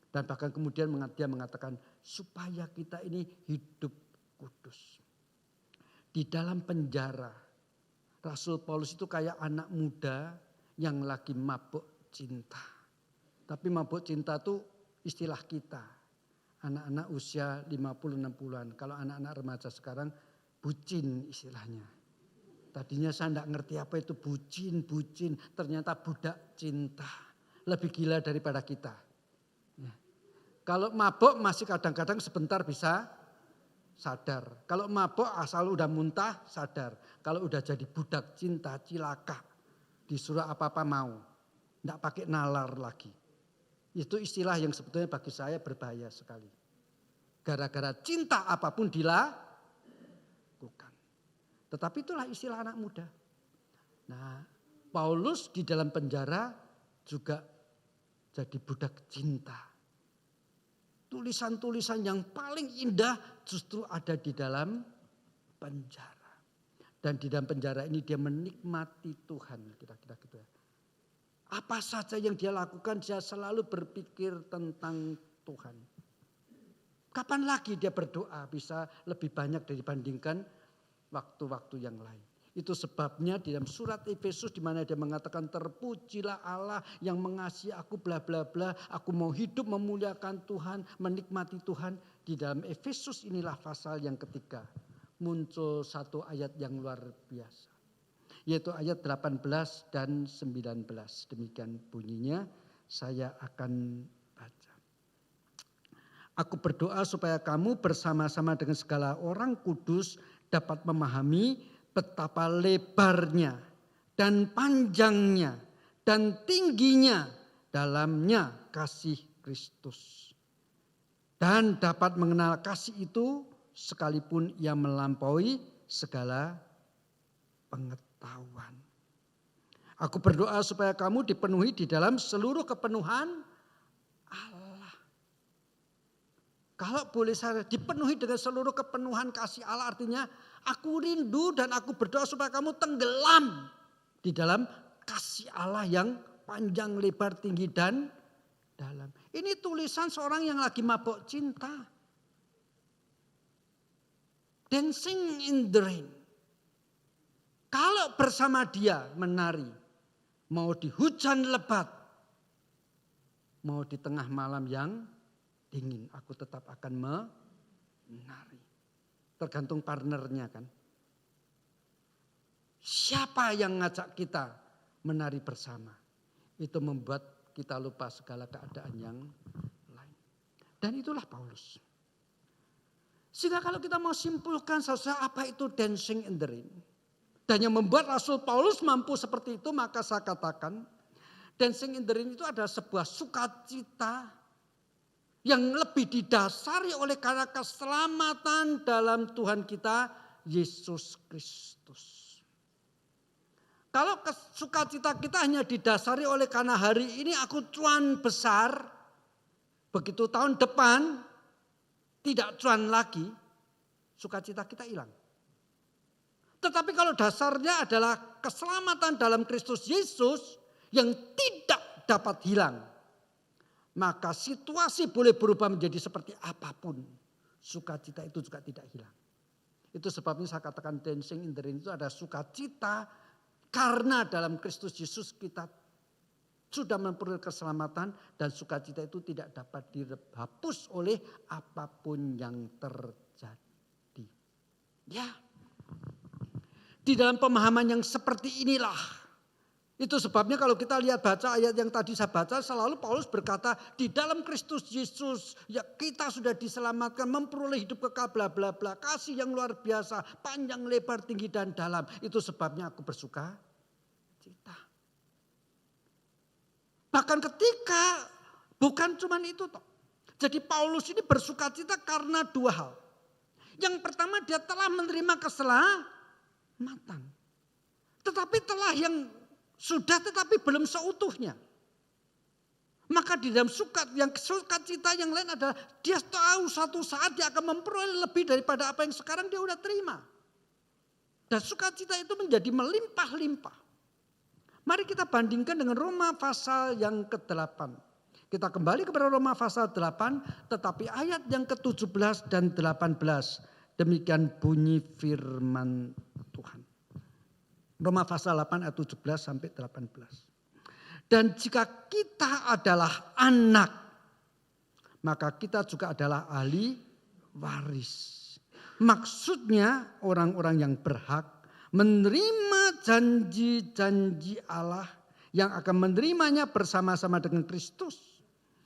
Dan bahkan kemudian dia mengatakan supaya kita ini hidup kudus. Di dalam penjara, Rasul Paulus itu kayak anak muda yang lagi mabuk cinta. Tapi mabuk cinta itu istilah kita. Anak-anak usia 50-60an. Kalau anak-anak remaja sekarang bucin istilahnya. Tadinya saya tidak ngerti apa itu bucin. Ternyata budak cinta. Lebih gila daripada kita. Ya. Kalau mabuk masih kadang-kadang sebentar bisa sadar. Kalau mabuk asal udah muntah sadar. Kalau udah jadi budak cinta cilaka. Disuruh apa-apa mau. Tidak pakai nalar lagi. Itu istilah yang sebetulnya bagi saya berbahaya sekali. Gara-gara cinta apapun dilakukan. Tetapi itulah istilah anak muda. Nah, Paulus di dalam penjara juga jadi budak cinta. Tulisan-tulisan yang paling indah justru ada di dalam penjara. Dan di dalam penjara ini dia menikmati Tuhan. Kira-kira gitu ya. Apa saja yang dia lakukan, dia selalu berpikir tentang Tuhan. Kapan lagi dia berdoa bisa lebih banyak dibandingkan waktu-waktu yang lain. Itu sebabnya di dalam surat Efesus di mana dia mengatakan terpujilah Allah yang mengasihi aku bla bla bla. Aku mau hidup memuliakan Tuhan, menikmati Tuhan. Di dalam Efesus inilah pasal yang ketiga. Muncul satu ayat yang luar biasa. Yaitu ayat 18 dan 19. Demikian bunyinya, saya akan baca. Aku berdoa supaya kamu bersama-sama dengan segala orang kudus dapat memahami betapa lebarnya dan panjangnya dan tingginya dalamnya kasih Kristus. Dan dapat mengenal kasih itu sekalipun ia melampaui segala pengetahuan. Aku berdoa supaya kamu dipenuhi di dalam seluruh kepenuhan Allah. Kalau boleh saya dipenuhi dengan seluruh kepenuhan kasih Allah, artinya aku rindu dan aku berdoa supaya kamu tenggelam di dalam kasih Allah yang panjang, lebar, tinggi dan dalam. Ini tulisan seorang yang lagi mabuk cinta. Dancing in the rain. Kalau bersama dia menari, mau di hujan lebat, mau di tengah malam yang dingin, aku tetap akan menari. Tergantung partnernya kan. Siapa yang ngajak kita menari bersama, itu membuat kita lupa segala keadaan yang lain. Dan itulah Paulus. Sehingga kalau kita mau simpulkan saudara apa itu dancing in the rain. Dan yang membuat Rasul Paulus mampu seperti itu, maka saya katakan dancing in the rain itu adalah sebuah sukacita yang lebih didasari oleh karena keselamatan dalam Tuhan kita Yesus Kristus. Kalau sukacita kita hanya didasari oleh karena hari ini aku cuan besar, begitu tahun depan tidak cuan lagi, sukacita kita hilang. Tetapi kalau dasarnya adalah keselamatan dalam Kristus Yesus yang tidak dapat hilang, maka situasi boleh berubah menjadi seperti apapun. Sukacita itu juga tidak hilang. Itu sebabnya saya katakan dancing in the rain itu ada sukacita. Karena dalam Kristus Yesus kita sudah memperoleh keselamatan. Dan sukacita itu tidak dapat dihapus oleh apapun yang terjadi. Ya. Di dalam pemahaman yang seperti inilah. Itu sebabnya kalau kita lihat baca ayat yang tadi saya baca, selalu Paulus berkata di dalam Kristus Yesus ya kita sudah diselamatkan, memperoleh hidup kekal bla bla bla, kasih yang luar biasa, panjang lebar tinggi dan dalam. Itu sebabnya aku bersuka cita. Bahkan ketika bukan cuma itu toh. Jadi Paulus ini bersuka cita karena dua hal. Yang pertama dia telah menerima keselamatan. Tetapi telah yang sudah tetapi belum seutuhnya. Maka di dalam sukacita yang lain adalah dia tahu suatu saat dia akan memperoleh lebih daripada apa yang sekarang dia udah terima. Dan sukacita itu menjadi melimpah-limpah. Mari kita bandingkan dengan Roma pasal yang ke-8. Kita kembali kepada Roma pasal 8 tetapi ayat yang ke-17 dan 18. Demikian bunyi firman Tuhan. Roma pasal 8 ayat 17 sampai 18. Dan jika kita adalah anak, maka kita juga adalah ahli waris. Maksudnya orang-orang yang berhak menerima janji-janji Allah yang akan menerimanya bersama-sama dengan Kristus.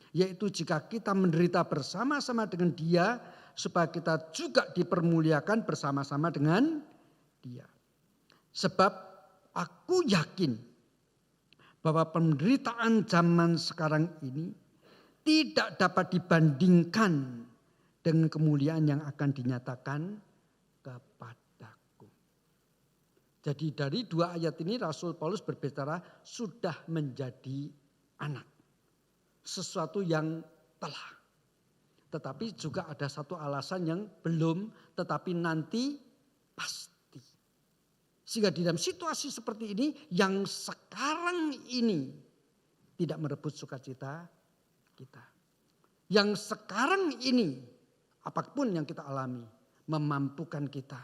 Yaitu jika kita menderita bersama-sama dengan Dia, supaya kita juga dipermuliakan bersama-sama dengan Dia. Sebab aku yakin bahwa penderitaan zaman sekarang ini tidak dapat dibandingkan dengan kemuliaan yang akan dinyatakan kepadaku. Jadi dari dua ayat ini Rasul Paulus berbicara sudah menjadi anak. Sesuatu yang telah. Tetapi juga ada satu alasan yang belum, tetapi nanti pasti. Sehingga di dalam situasi seperti ini yang sekarang ini tidak merebut sukacita kita. Yang sekarang ini apapun yang kita alami memampukan kita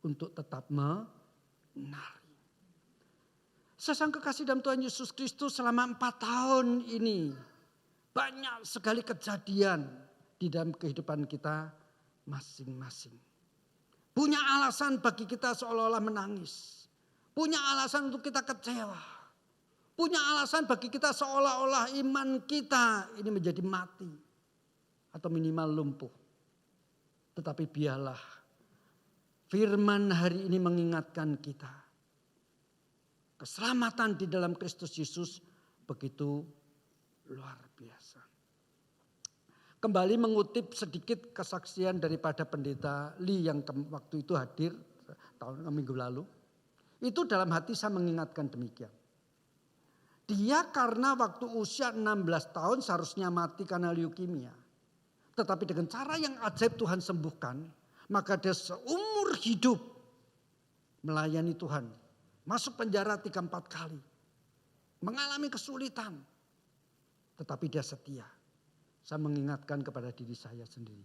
untuk tetap menari. Sesang kekasih dalam Tuhan Yesus Kristus, selama 4 tahun ini banyak sekali kejadian di dalam kehidupan kita masing-masing. Punya alasan bagi kita seolah-olah menangis. Punya alasan untuk kita kecewa. Punya alasan bagi kita seolah-olah iman kita ini menjadi mati. Atau minimal lumpuh. Tetapi biarlah firman hari ini mengingatkan kita. Keselamatan di dalam Kristus Yesus begitu luar biasa. Kembali mengutip sedikit kesaksian daripada pendeta Lee yang waktu itu hadir minggu lalu. Itu dalam hati saya mengingatkan demikian. Dia karena waktu usia 16 tahun seharusnya mati karena leukemia. Tetapi dengan cara yang ajaib Tuhan sembuhkan. Maka dia seumur hidup melayani Tuhan. Masuk penjara 3-4 kali. Mengalami kesulitan. Tetapi dia setia. Saya mengingatkan kepada diri saya sendiri.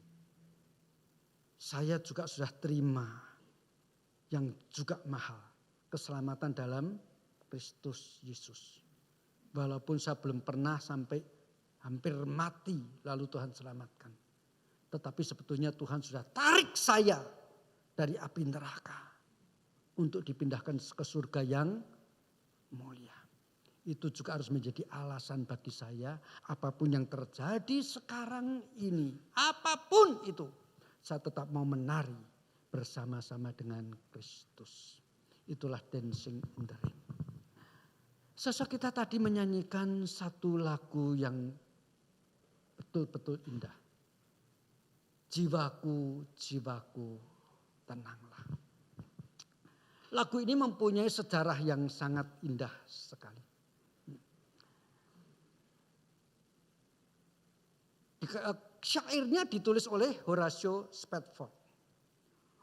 Saya juga sudah terima yang juga mahal. Keselamatan dalam Kristus Yesus. Walaupun saya belum pernah sampai hampir mati lalu Tuhan selamatkan. Tetapi sebetulnya Tuhan sudah tarik saya dari api neraka. Untuk dipindahkan ke surga yang mulia. Itu juga harus menjadi alasan bagi saya. Apapun yang terjadi sekarang ini. Apapun itu. Saya tetap mau menari bersama-sama dengan Kristus. Itulah dancing in the rain. Sosok kita tadi menyanyikan satu lagu yang betul-betul indah. Jiwaku, jiwaku, tenanglah. Lagu ini mempunyai sejarah yang sangat indah sekali. Syairnya ditulis oleh Horatio Spafford.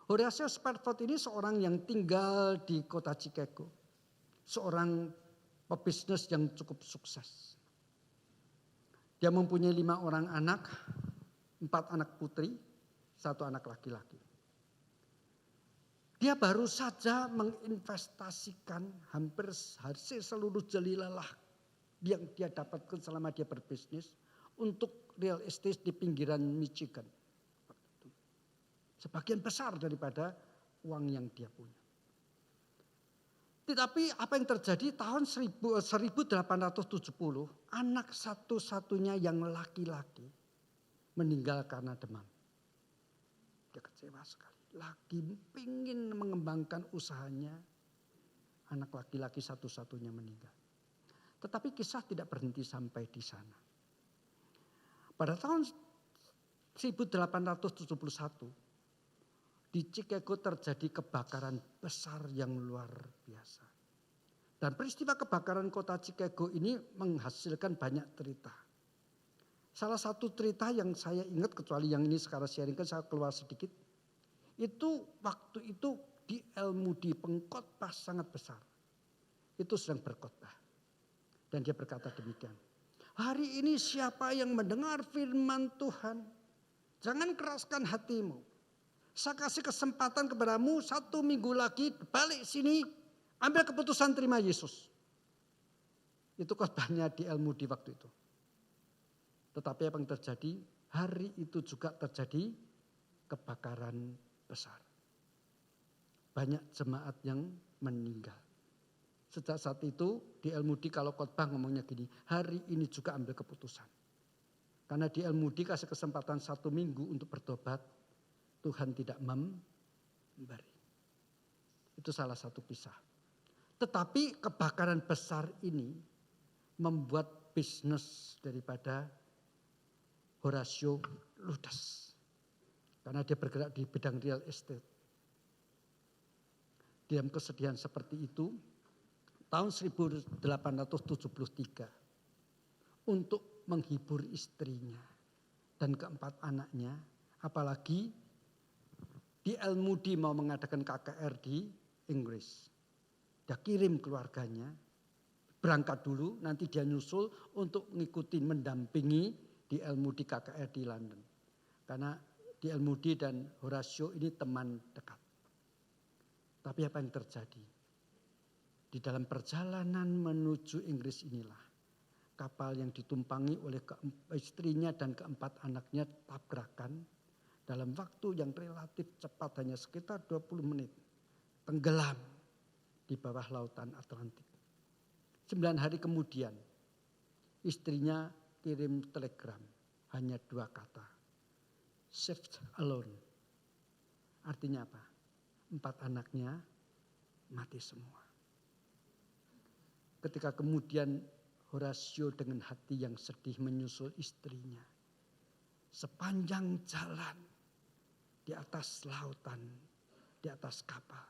Horatio Spafford ini seorang yang tinggal di kota Chicago. Seorang pebisnis yang cukup sukses. Dia mempunyai 5 orang anak, 4 anak putri, 1 anak laki-laki. Dia baru saja menginvestasikan hampir hasil seluruh jelilalah yang dia dapatkan selama dia berbisnis untuk real estate di pinggiran Michigan. Sebagian besar daripada uang yang dia punya. Tetapi apa yang terjadi tahun 1870, anak satu-satunya yang laki-laki meninggal karena demam. Dia kecewa sekali. Lagi pingin mengembangkan usahanya, anak laki-laki satu-satunya meninggal. Tetapi kisah tidak berhenti sampai di sana. Pada tahun 1871 di Chicago terjadi kebakaran besar yang luar biasa. Dan peristiwa kebakaran kota Chicago ini menghasilkan banyak cerita. Salah satu cerita yang saya ingat, kecuali yang ini sekarang sharingkan, saya keluar sedikit. Itu waktu itu di El Moody, pengkhotbah sangat besar. Itu sedang berkhotbah. Dan dia berkata demikian. Hari ini siapa yang mendengar firman Tuhan, jangan keraskan hatimu. Saya kasih kesempatan kepadamu 1 minggu lagi balik sini, ambil keputusan terima Yesus. Itu khotbahnya di El Moody waktu itu. Tetapi apa yang terjadi? Hari itu juga terjadi kebakaran besar. Banyak jemaat yang meninggal. Sejak saat itu di El Moody kalau khotbah ngomongnya gini, hari ini juga ambil keputusan. Karena di El Moody kasih kesempatan 1 minggu untuk bertobat, Tuhan tidak memberi. Itu salah satu kisah. Tetapi kebakaran besar ini membuat bisnis daripada Horatio ludes. Karena dia bergerak di bidang real estate. Dalam kesedihan seperti itu, tahun 1873 untuk menghibur istrinya dan keempat anaknya, apalagi di El Moody mau mengadakan KKR di Inggris. Dia kirim keluarganya, berangkat dulu, nanti dia nyusul untuk mengikuti, mendampingi di El Moody KKR di London. Karena di El Moody dan Horatio ini teman dekat. Tapi apa yang terjadi? Di dalam perjalanan menuju Inggris inilah kapal yang ditumpangi oleh istrinya dan keempat anaknya tabrakan dalam waktu yang relatif cepat, hanya sekitar 20 menit. Tenggelam di bawah lautan Atlantik. 9 hari kemudian istrinya kirim telegram, hanya 2 kata. Saved alone. Artinya apa? 4 anaknya mati semua. Ketika kemudian Horatio dengan hati yang sedih menyusul istrinya. Sepanjang jalan di atas lautan, di atas kapal.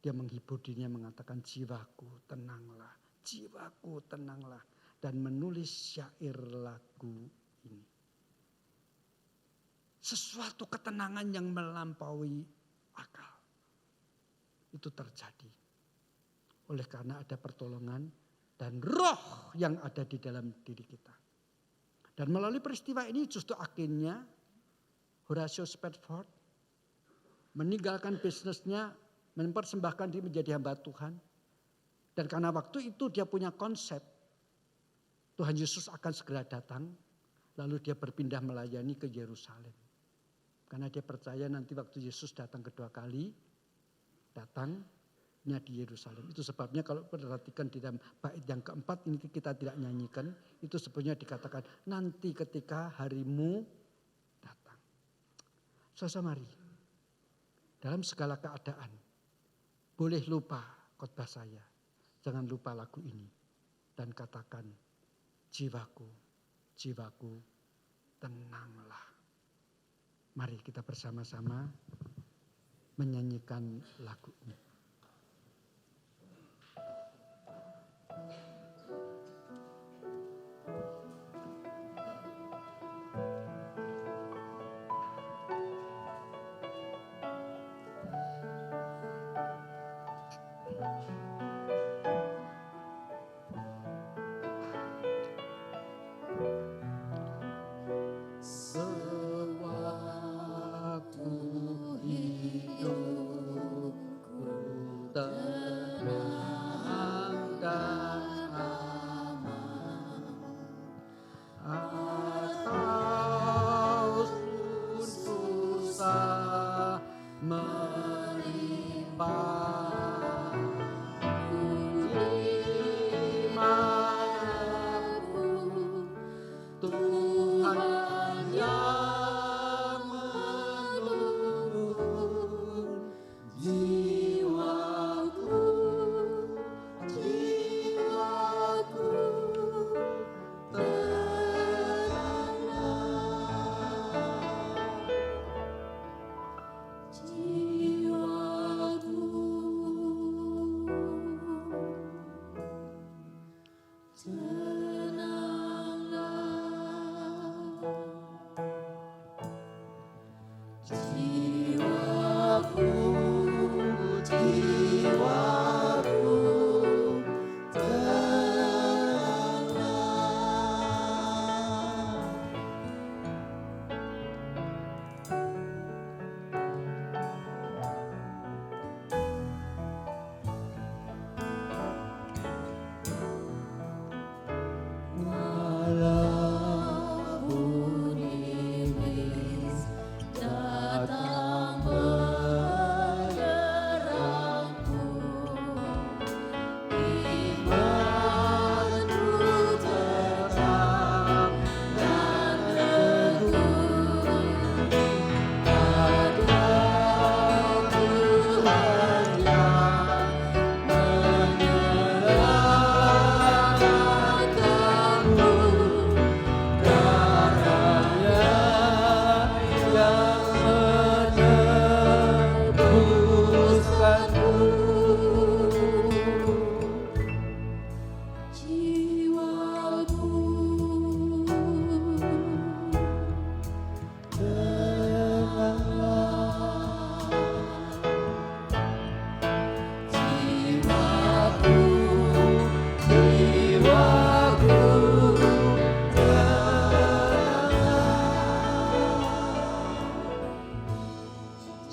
Dia menghibur dirinya mengatakan, jiwaku tenanglah, jiwaku tenanglah. Dan menulis syair lagu ini. Sesuatu ketenangan yang melampaui akal. Itu terjadi. Oleh karena ada pertolongan dan roh yang ada di dalam diri kita. Dan melalui peristiwa ini justru akhirnya Horatio Spafford meninggalkan bisnisnya, mempersembahkan diri menjadi hamba Tuhan. Dan karena waktu itu dia punya konsep Tuhan Yesus akan segera datang, lalu dia berpindah melayani ke Yerusalem. Karena dia percaya nanti waktu Yesus datang kedua kali, datangnya di Yerusalem. Itu sebabnya kalau perhatikan di dalam bait yang keempat ini kita tidak nyanyikan, itu sebetulnya dikatakan nanti ketika harimu datang. Saudara mari, dalam segala keadaan, boleh lupa khotbah saya, jangan lupa lagu ini dan katakan, jiwaku, jiwaku, tenanglah. Mari kita bersama-sama menyanyikan lagu ini.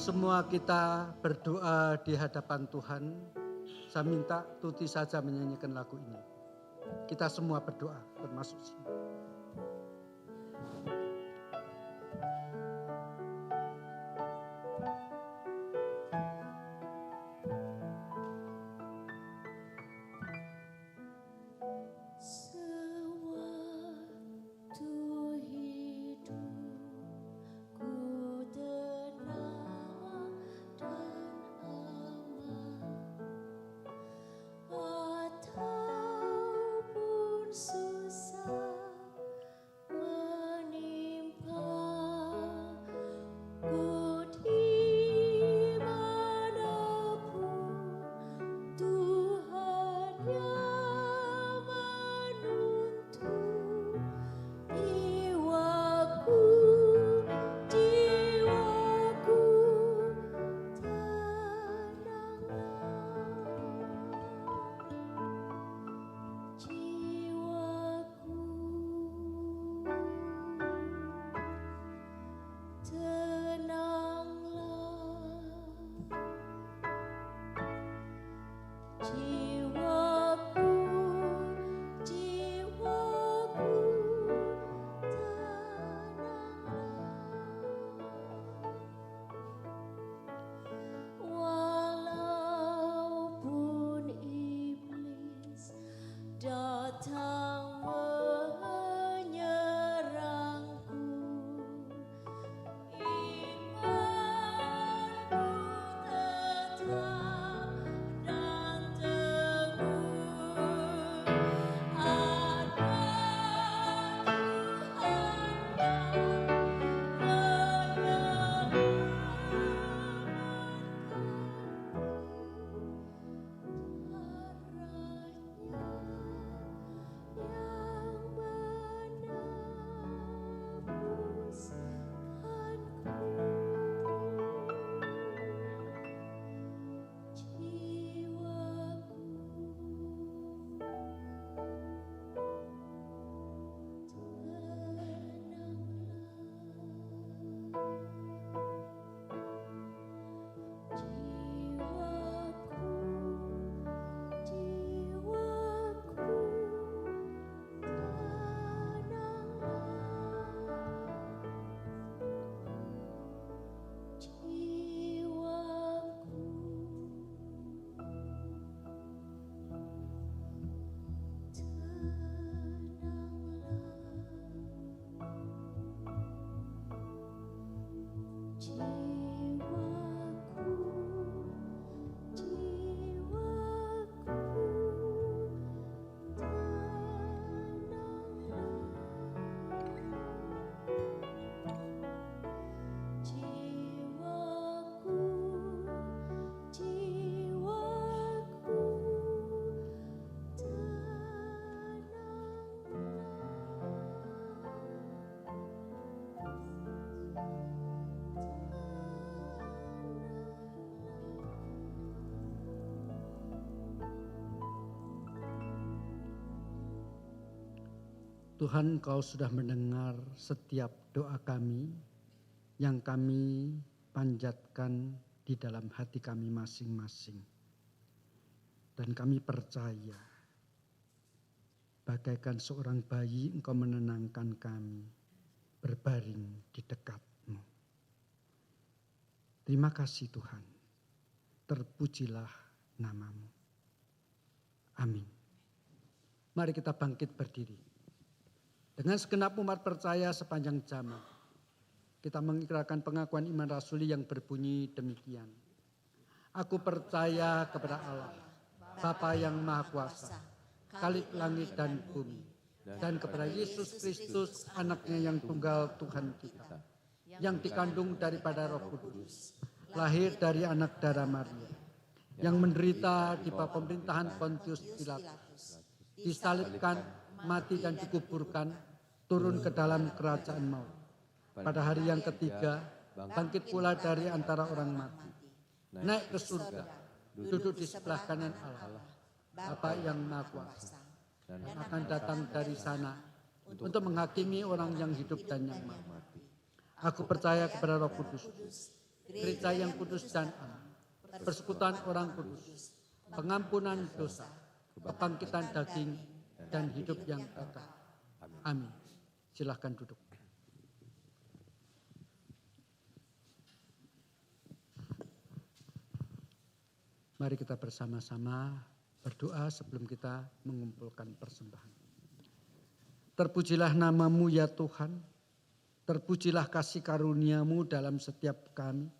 Semua kita berdoa di hadapan Tuhan Saya minta Tuti saja menyanyikan lagu ini. Kita semua berdoa, termasuk sini. Tuhan, Engkau sudah mendengar setiap doa kami yang kami panjatkan di dalam hati kami masing-masing. Dan kami percaya, bagaikan seorang bayi Engkau menenangkan kami, berbaring di dekat-Mu. Terima kasih Tuhan, terpujilah nama-Mu. Amin. Mari kita bangkit berdiri. Dengan segenap umat percaya sepanjang zaman, kita mengikrarkan pengakuan iman rasuli yang berbunyi demikian. Aku percaya kepada Allah, Bapa yang Maha Kuasa, Khalik langit dan bumi, dan kepada Yesus Kristus, anaknya yang tunggal Tuhan kita, yang dikandung daripada Roh Kudus, lahir dari anak darah Maria, yang menderita di bawah pemerintahan Pontius Pilatus, disalibkan, mati dan dikuburkan, turun ke dalam kerajaan maut. Pada hari yang ketiga, bangkit pula dari antara orang mati, naik ke surga, duduk di sebelah kanan Allah, Bapa yang Maha Kuasa, dan akan datang dari sana untuk menghakimi orang yang hidup dan yang mati. Aku percaya kepada Roh Kudus, gereja yang kudus dan am, persekutuan orang kudus, pengampunan dosa, kebangkitan daging, dan hidup yang kekal. Amin. Silahkan duduk. Mari kita bersama-sama berdoa sebelum kita mengumpulkan persembahan. Terpujilah nama-Mu ya Tuhan, terpujilah kasih karunia-Mu dalam setiap kami.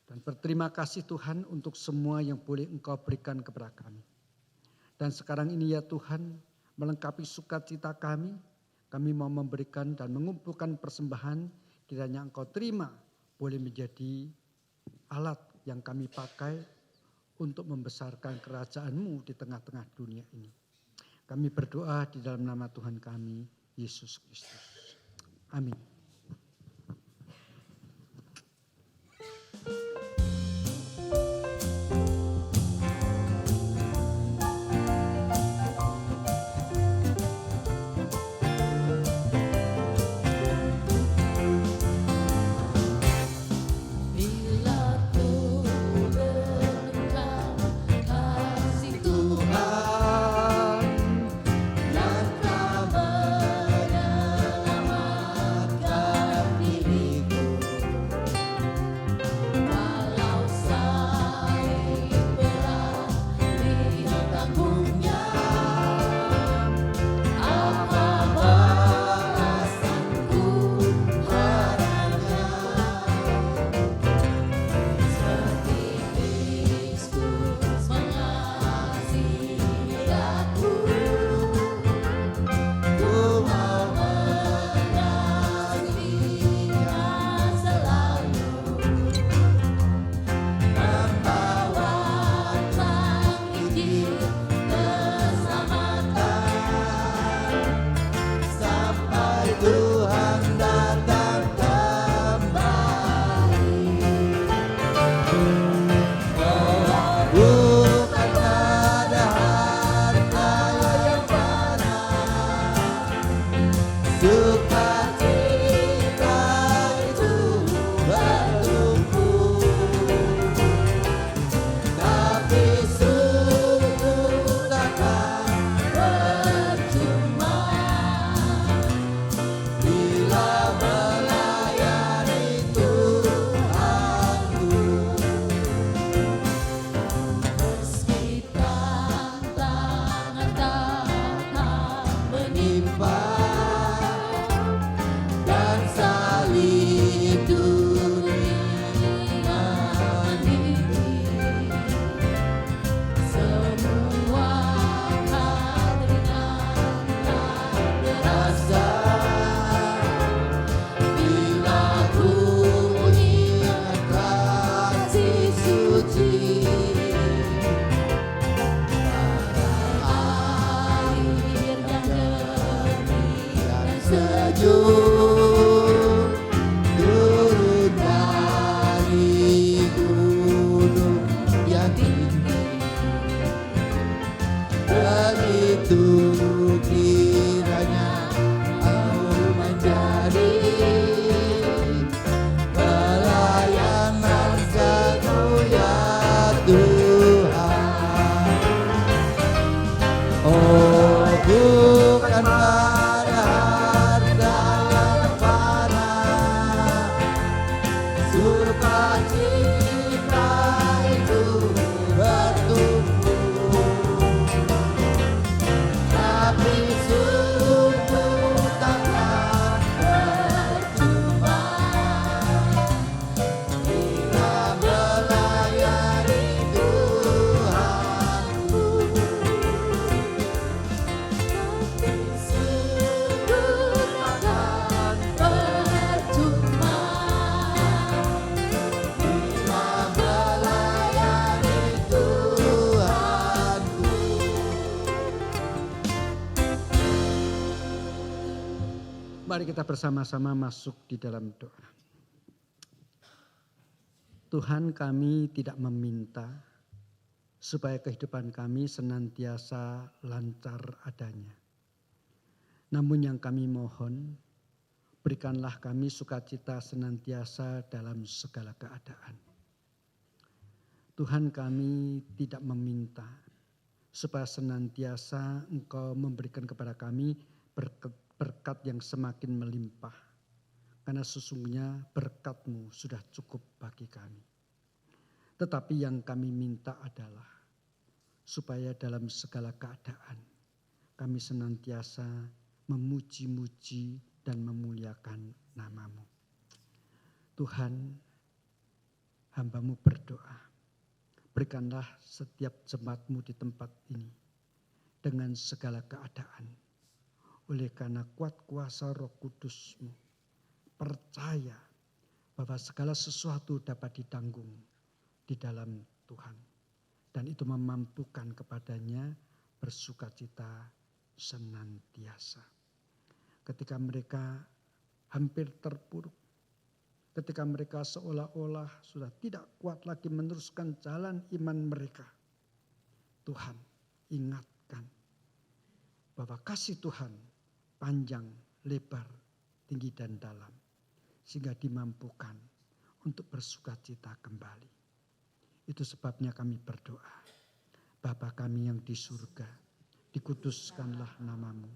Dan berterima kasih Tuhan untuk semua yang boleh Engkau berikan kepada kami. Dan sekarang ini ya Tuhan, melengkapi sukacita kami mau memberikan dan mengumpulkan persembahan, kiranya Engkau terima boleh menjadi alat yang kami pakai untuk membesarkan kerajaan-Mu di tengah-tengah dunia ini. Kami berdoa di dalam nama Tuhan kami, Yesus Kristus. Amin. Mari kita bersama-sama masuk di dalam doa. Tuhan, kami tidak meminta supaya kehidupan kami senantiasa lancar adanya. Namun yang kami mohon, berikanlah kami sukacita senantiasa dalam segala keadaan. Tuhan, kami tidak meminta supaya senantiasa Engkau memberikan kepada kami berkat yang semakin melimpah. Karena sesungguhnya berkat-Mu sudah cukup bagi kami. Tetapi yang kami minta adalah supaya dalam segala keadaan kami senantiasa memuji-muji dan memuliakan nama-Mu. Tuhan, hamba-Mu berdoa, berikanlah setiap jemaat-Mu di tempat ini dengan segala keadaan. Oleh karena kuat kuasa Roh Kudus-Mu, percaya bahwa segala sesuatu dapat ditanggung di dalam Tuhan. Dan itu memampukan kepadanya bersukacita senantiasa. Ketika mereka hampir terpuruk, ketika mereka seolah-olah sudah tidak kuat lagi meneruskan jalan iman mereka, Tuhan ingatkan bahwa kasih Tuhan panjang, lebar, tinggi dan dalam, sehingga dimampukan untuk bersukacita kembali. Itu sebabnya kami berdoa, Bapa kami yang di surga, dikuduskanlah nama-Mu,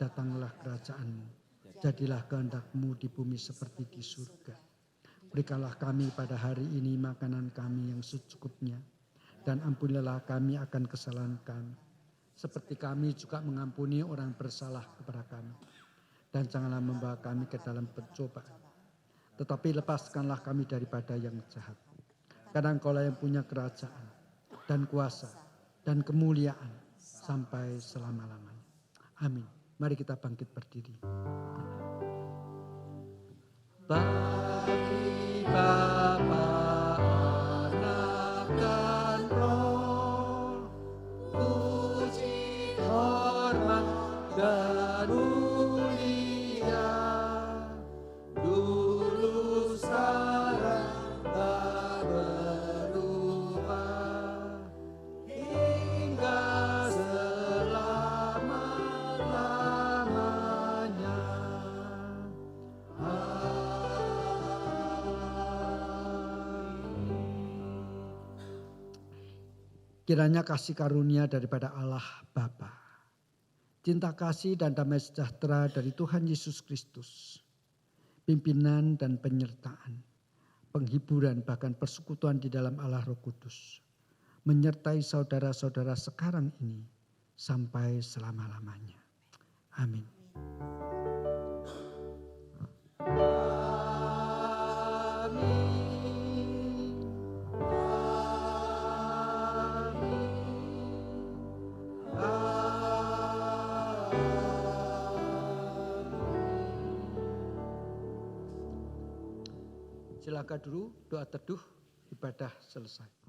datanglah kerajaan-Mu, jadilah kehendak-Mu di bumi seperti di surga. Berikanlah kami pada hari ini makanan kami yang secukupnya, dan ampunilah kami akan kesalahan kami, seperti kami juga mengampuni orang bersalah kepada kami. Dan janganlah membawa kami ke dalam pencobaan, tetapi lepaskanlah kami daripada yang jahat. Karena Engkau lah yang punya kerajaan dan kuasa dan kemuliaan sampai selama-lamanya. Amin. Mari kita bangkit berdiri. Bagi Bapa, Anak dan Roh, puji, hormat dan mulia, dulu sekarang tak berubah, hingga selama-lamanya. Kiranya kasih karunia daripada Allah Bapa, cinta kasih dan damai sejahtera dari Tuhan Yesus Kristus, pimpinan dan penyertaan, penghiburan bahkan persekutuan di dalam Allah Roh Kudus, menyertai saudara-saudara sekarang ini sampai selama-lamanya. Amin. Silakan dulu, doa teduh, ibadah selesai.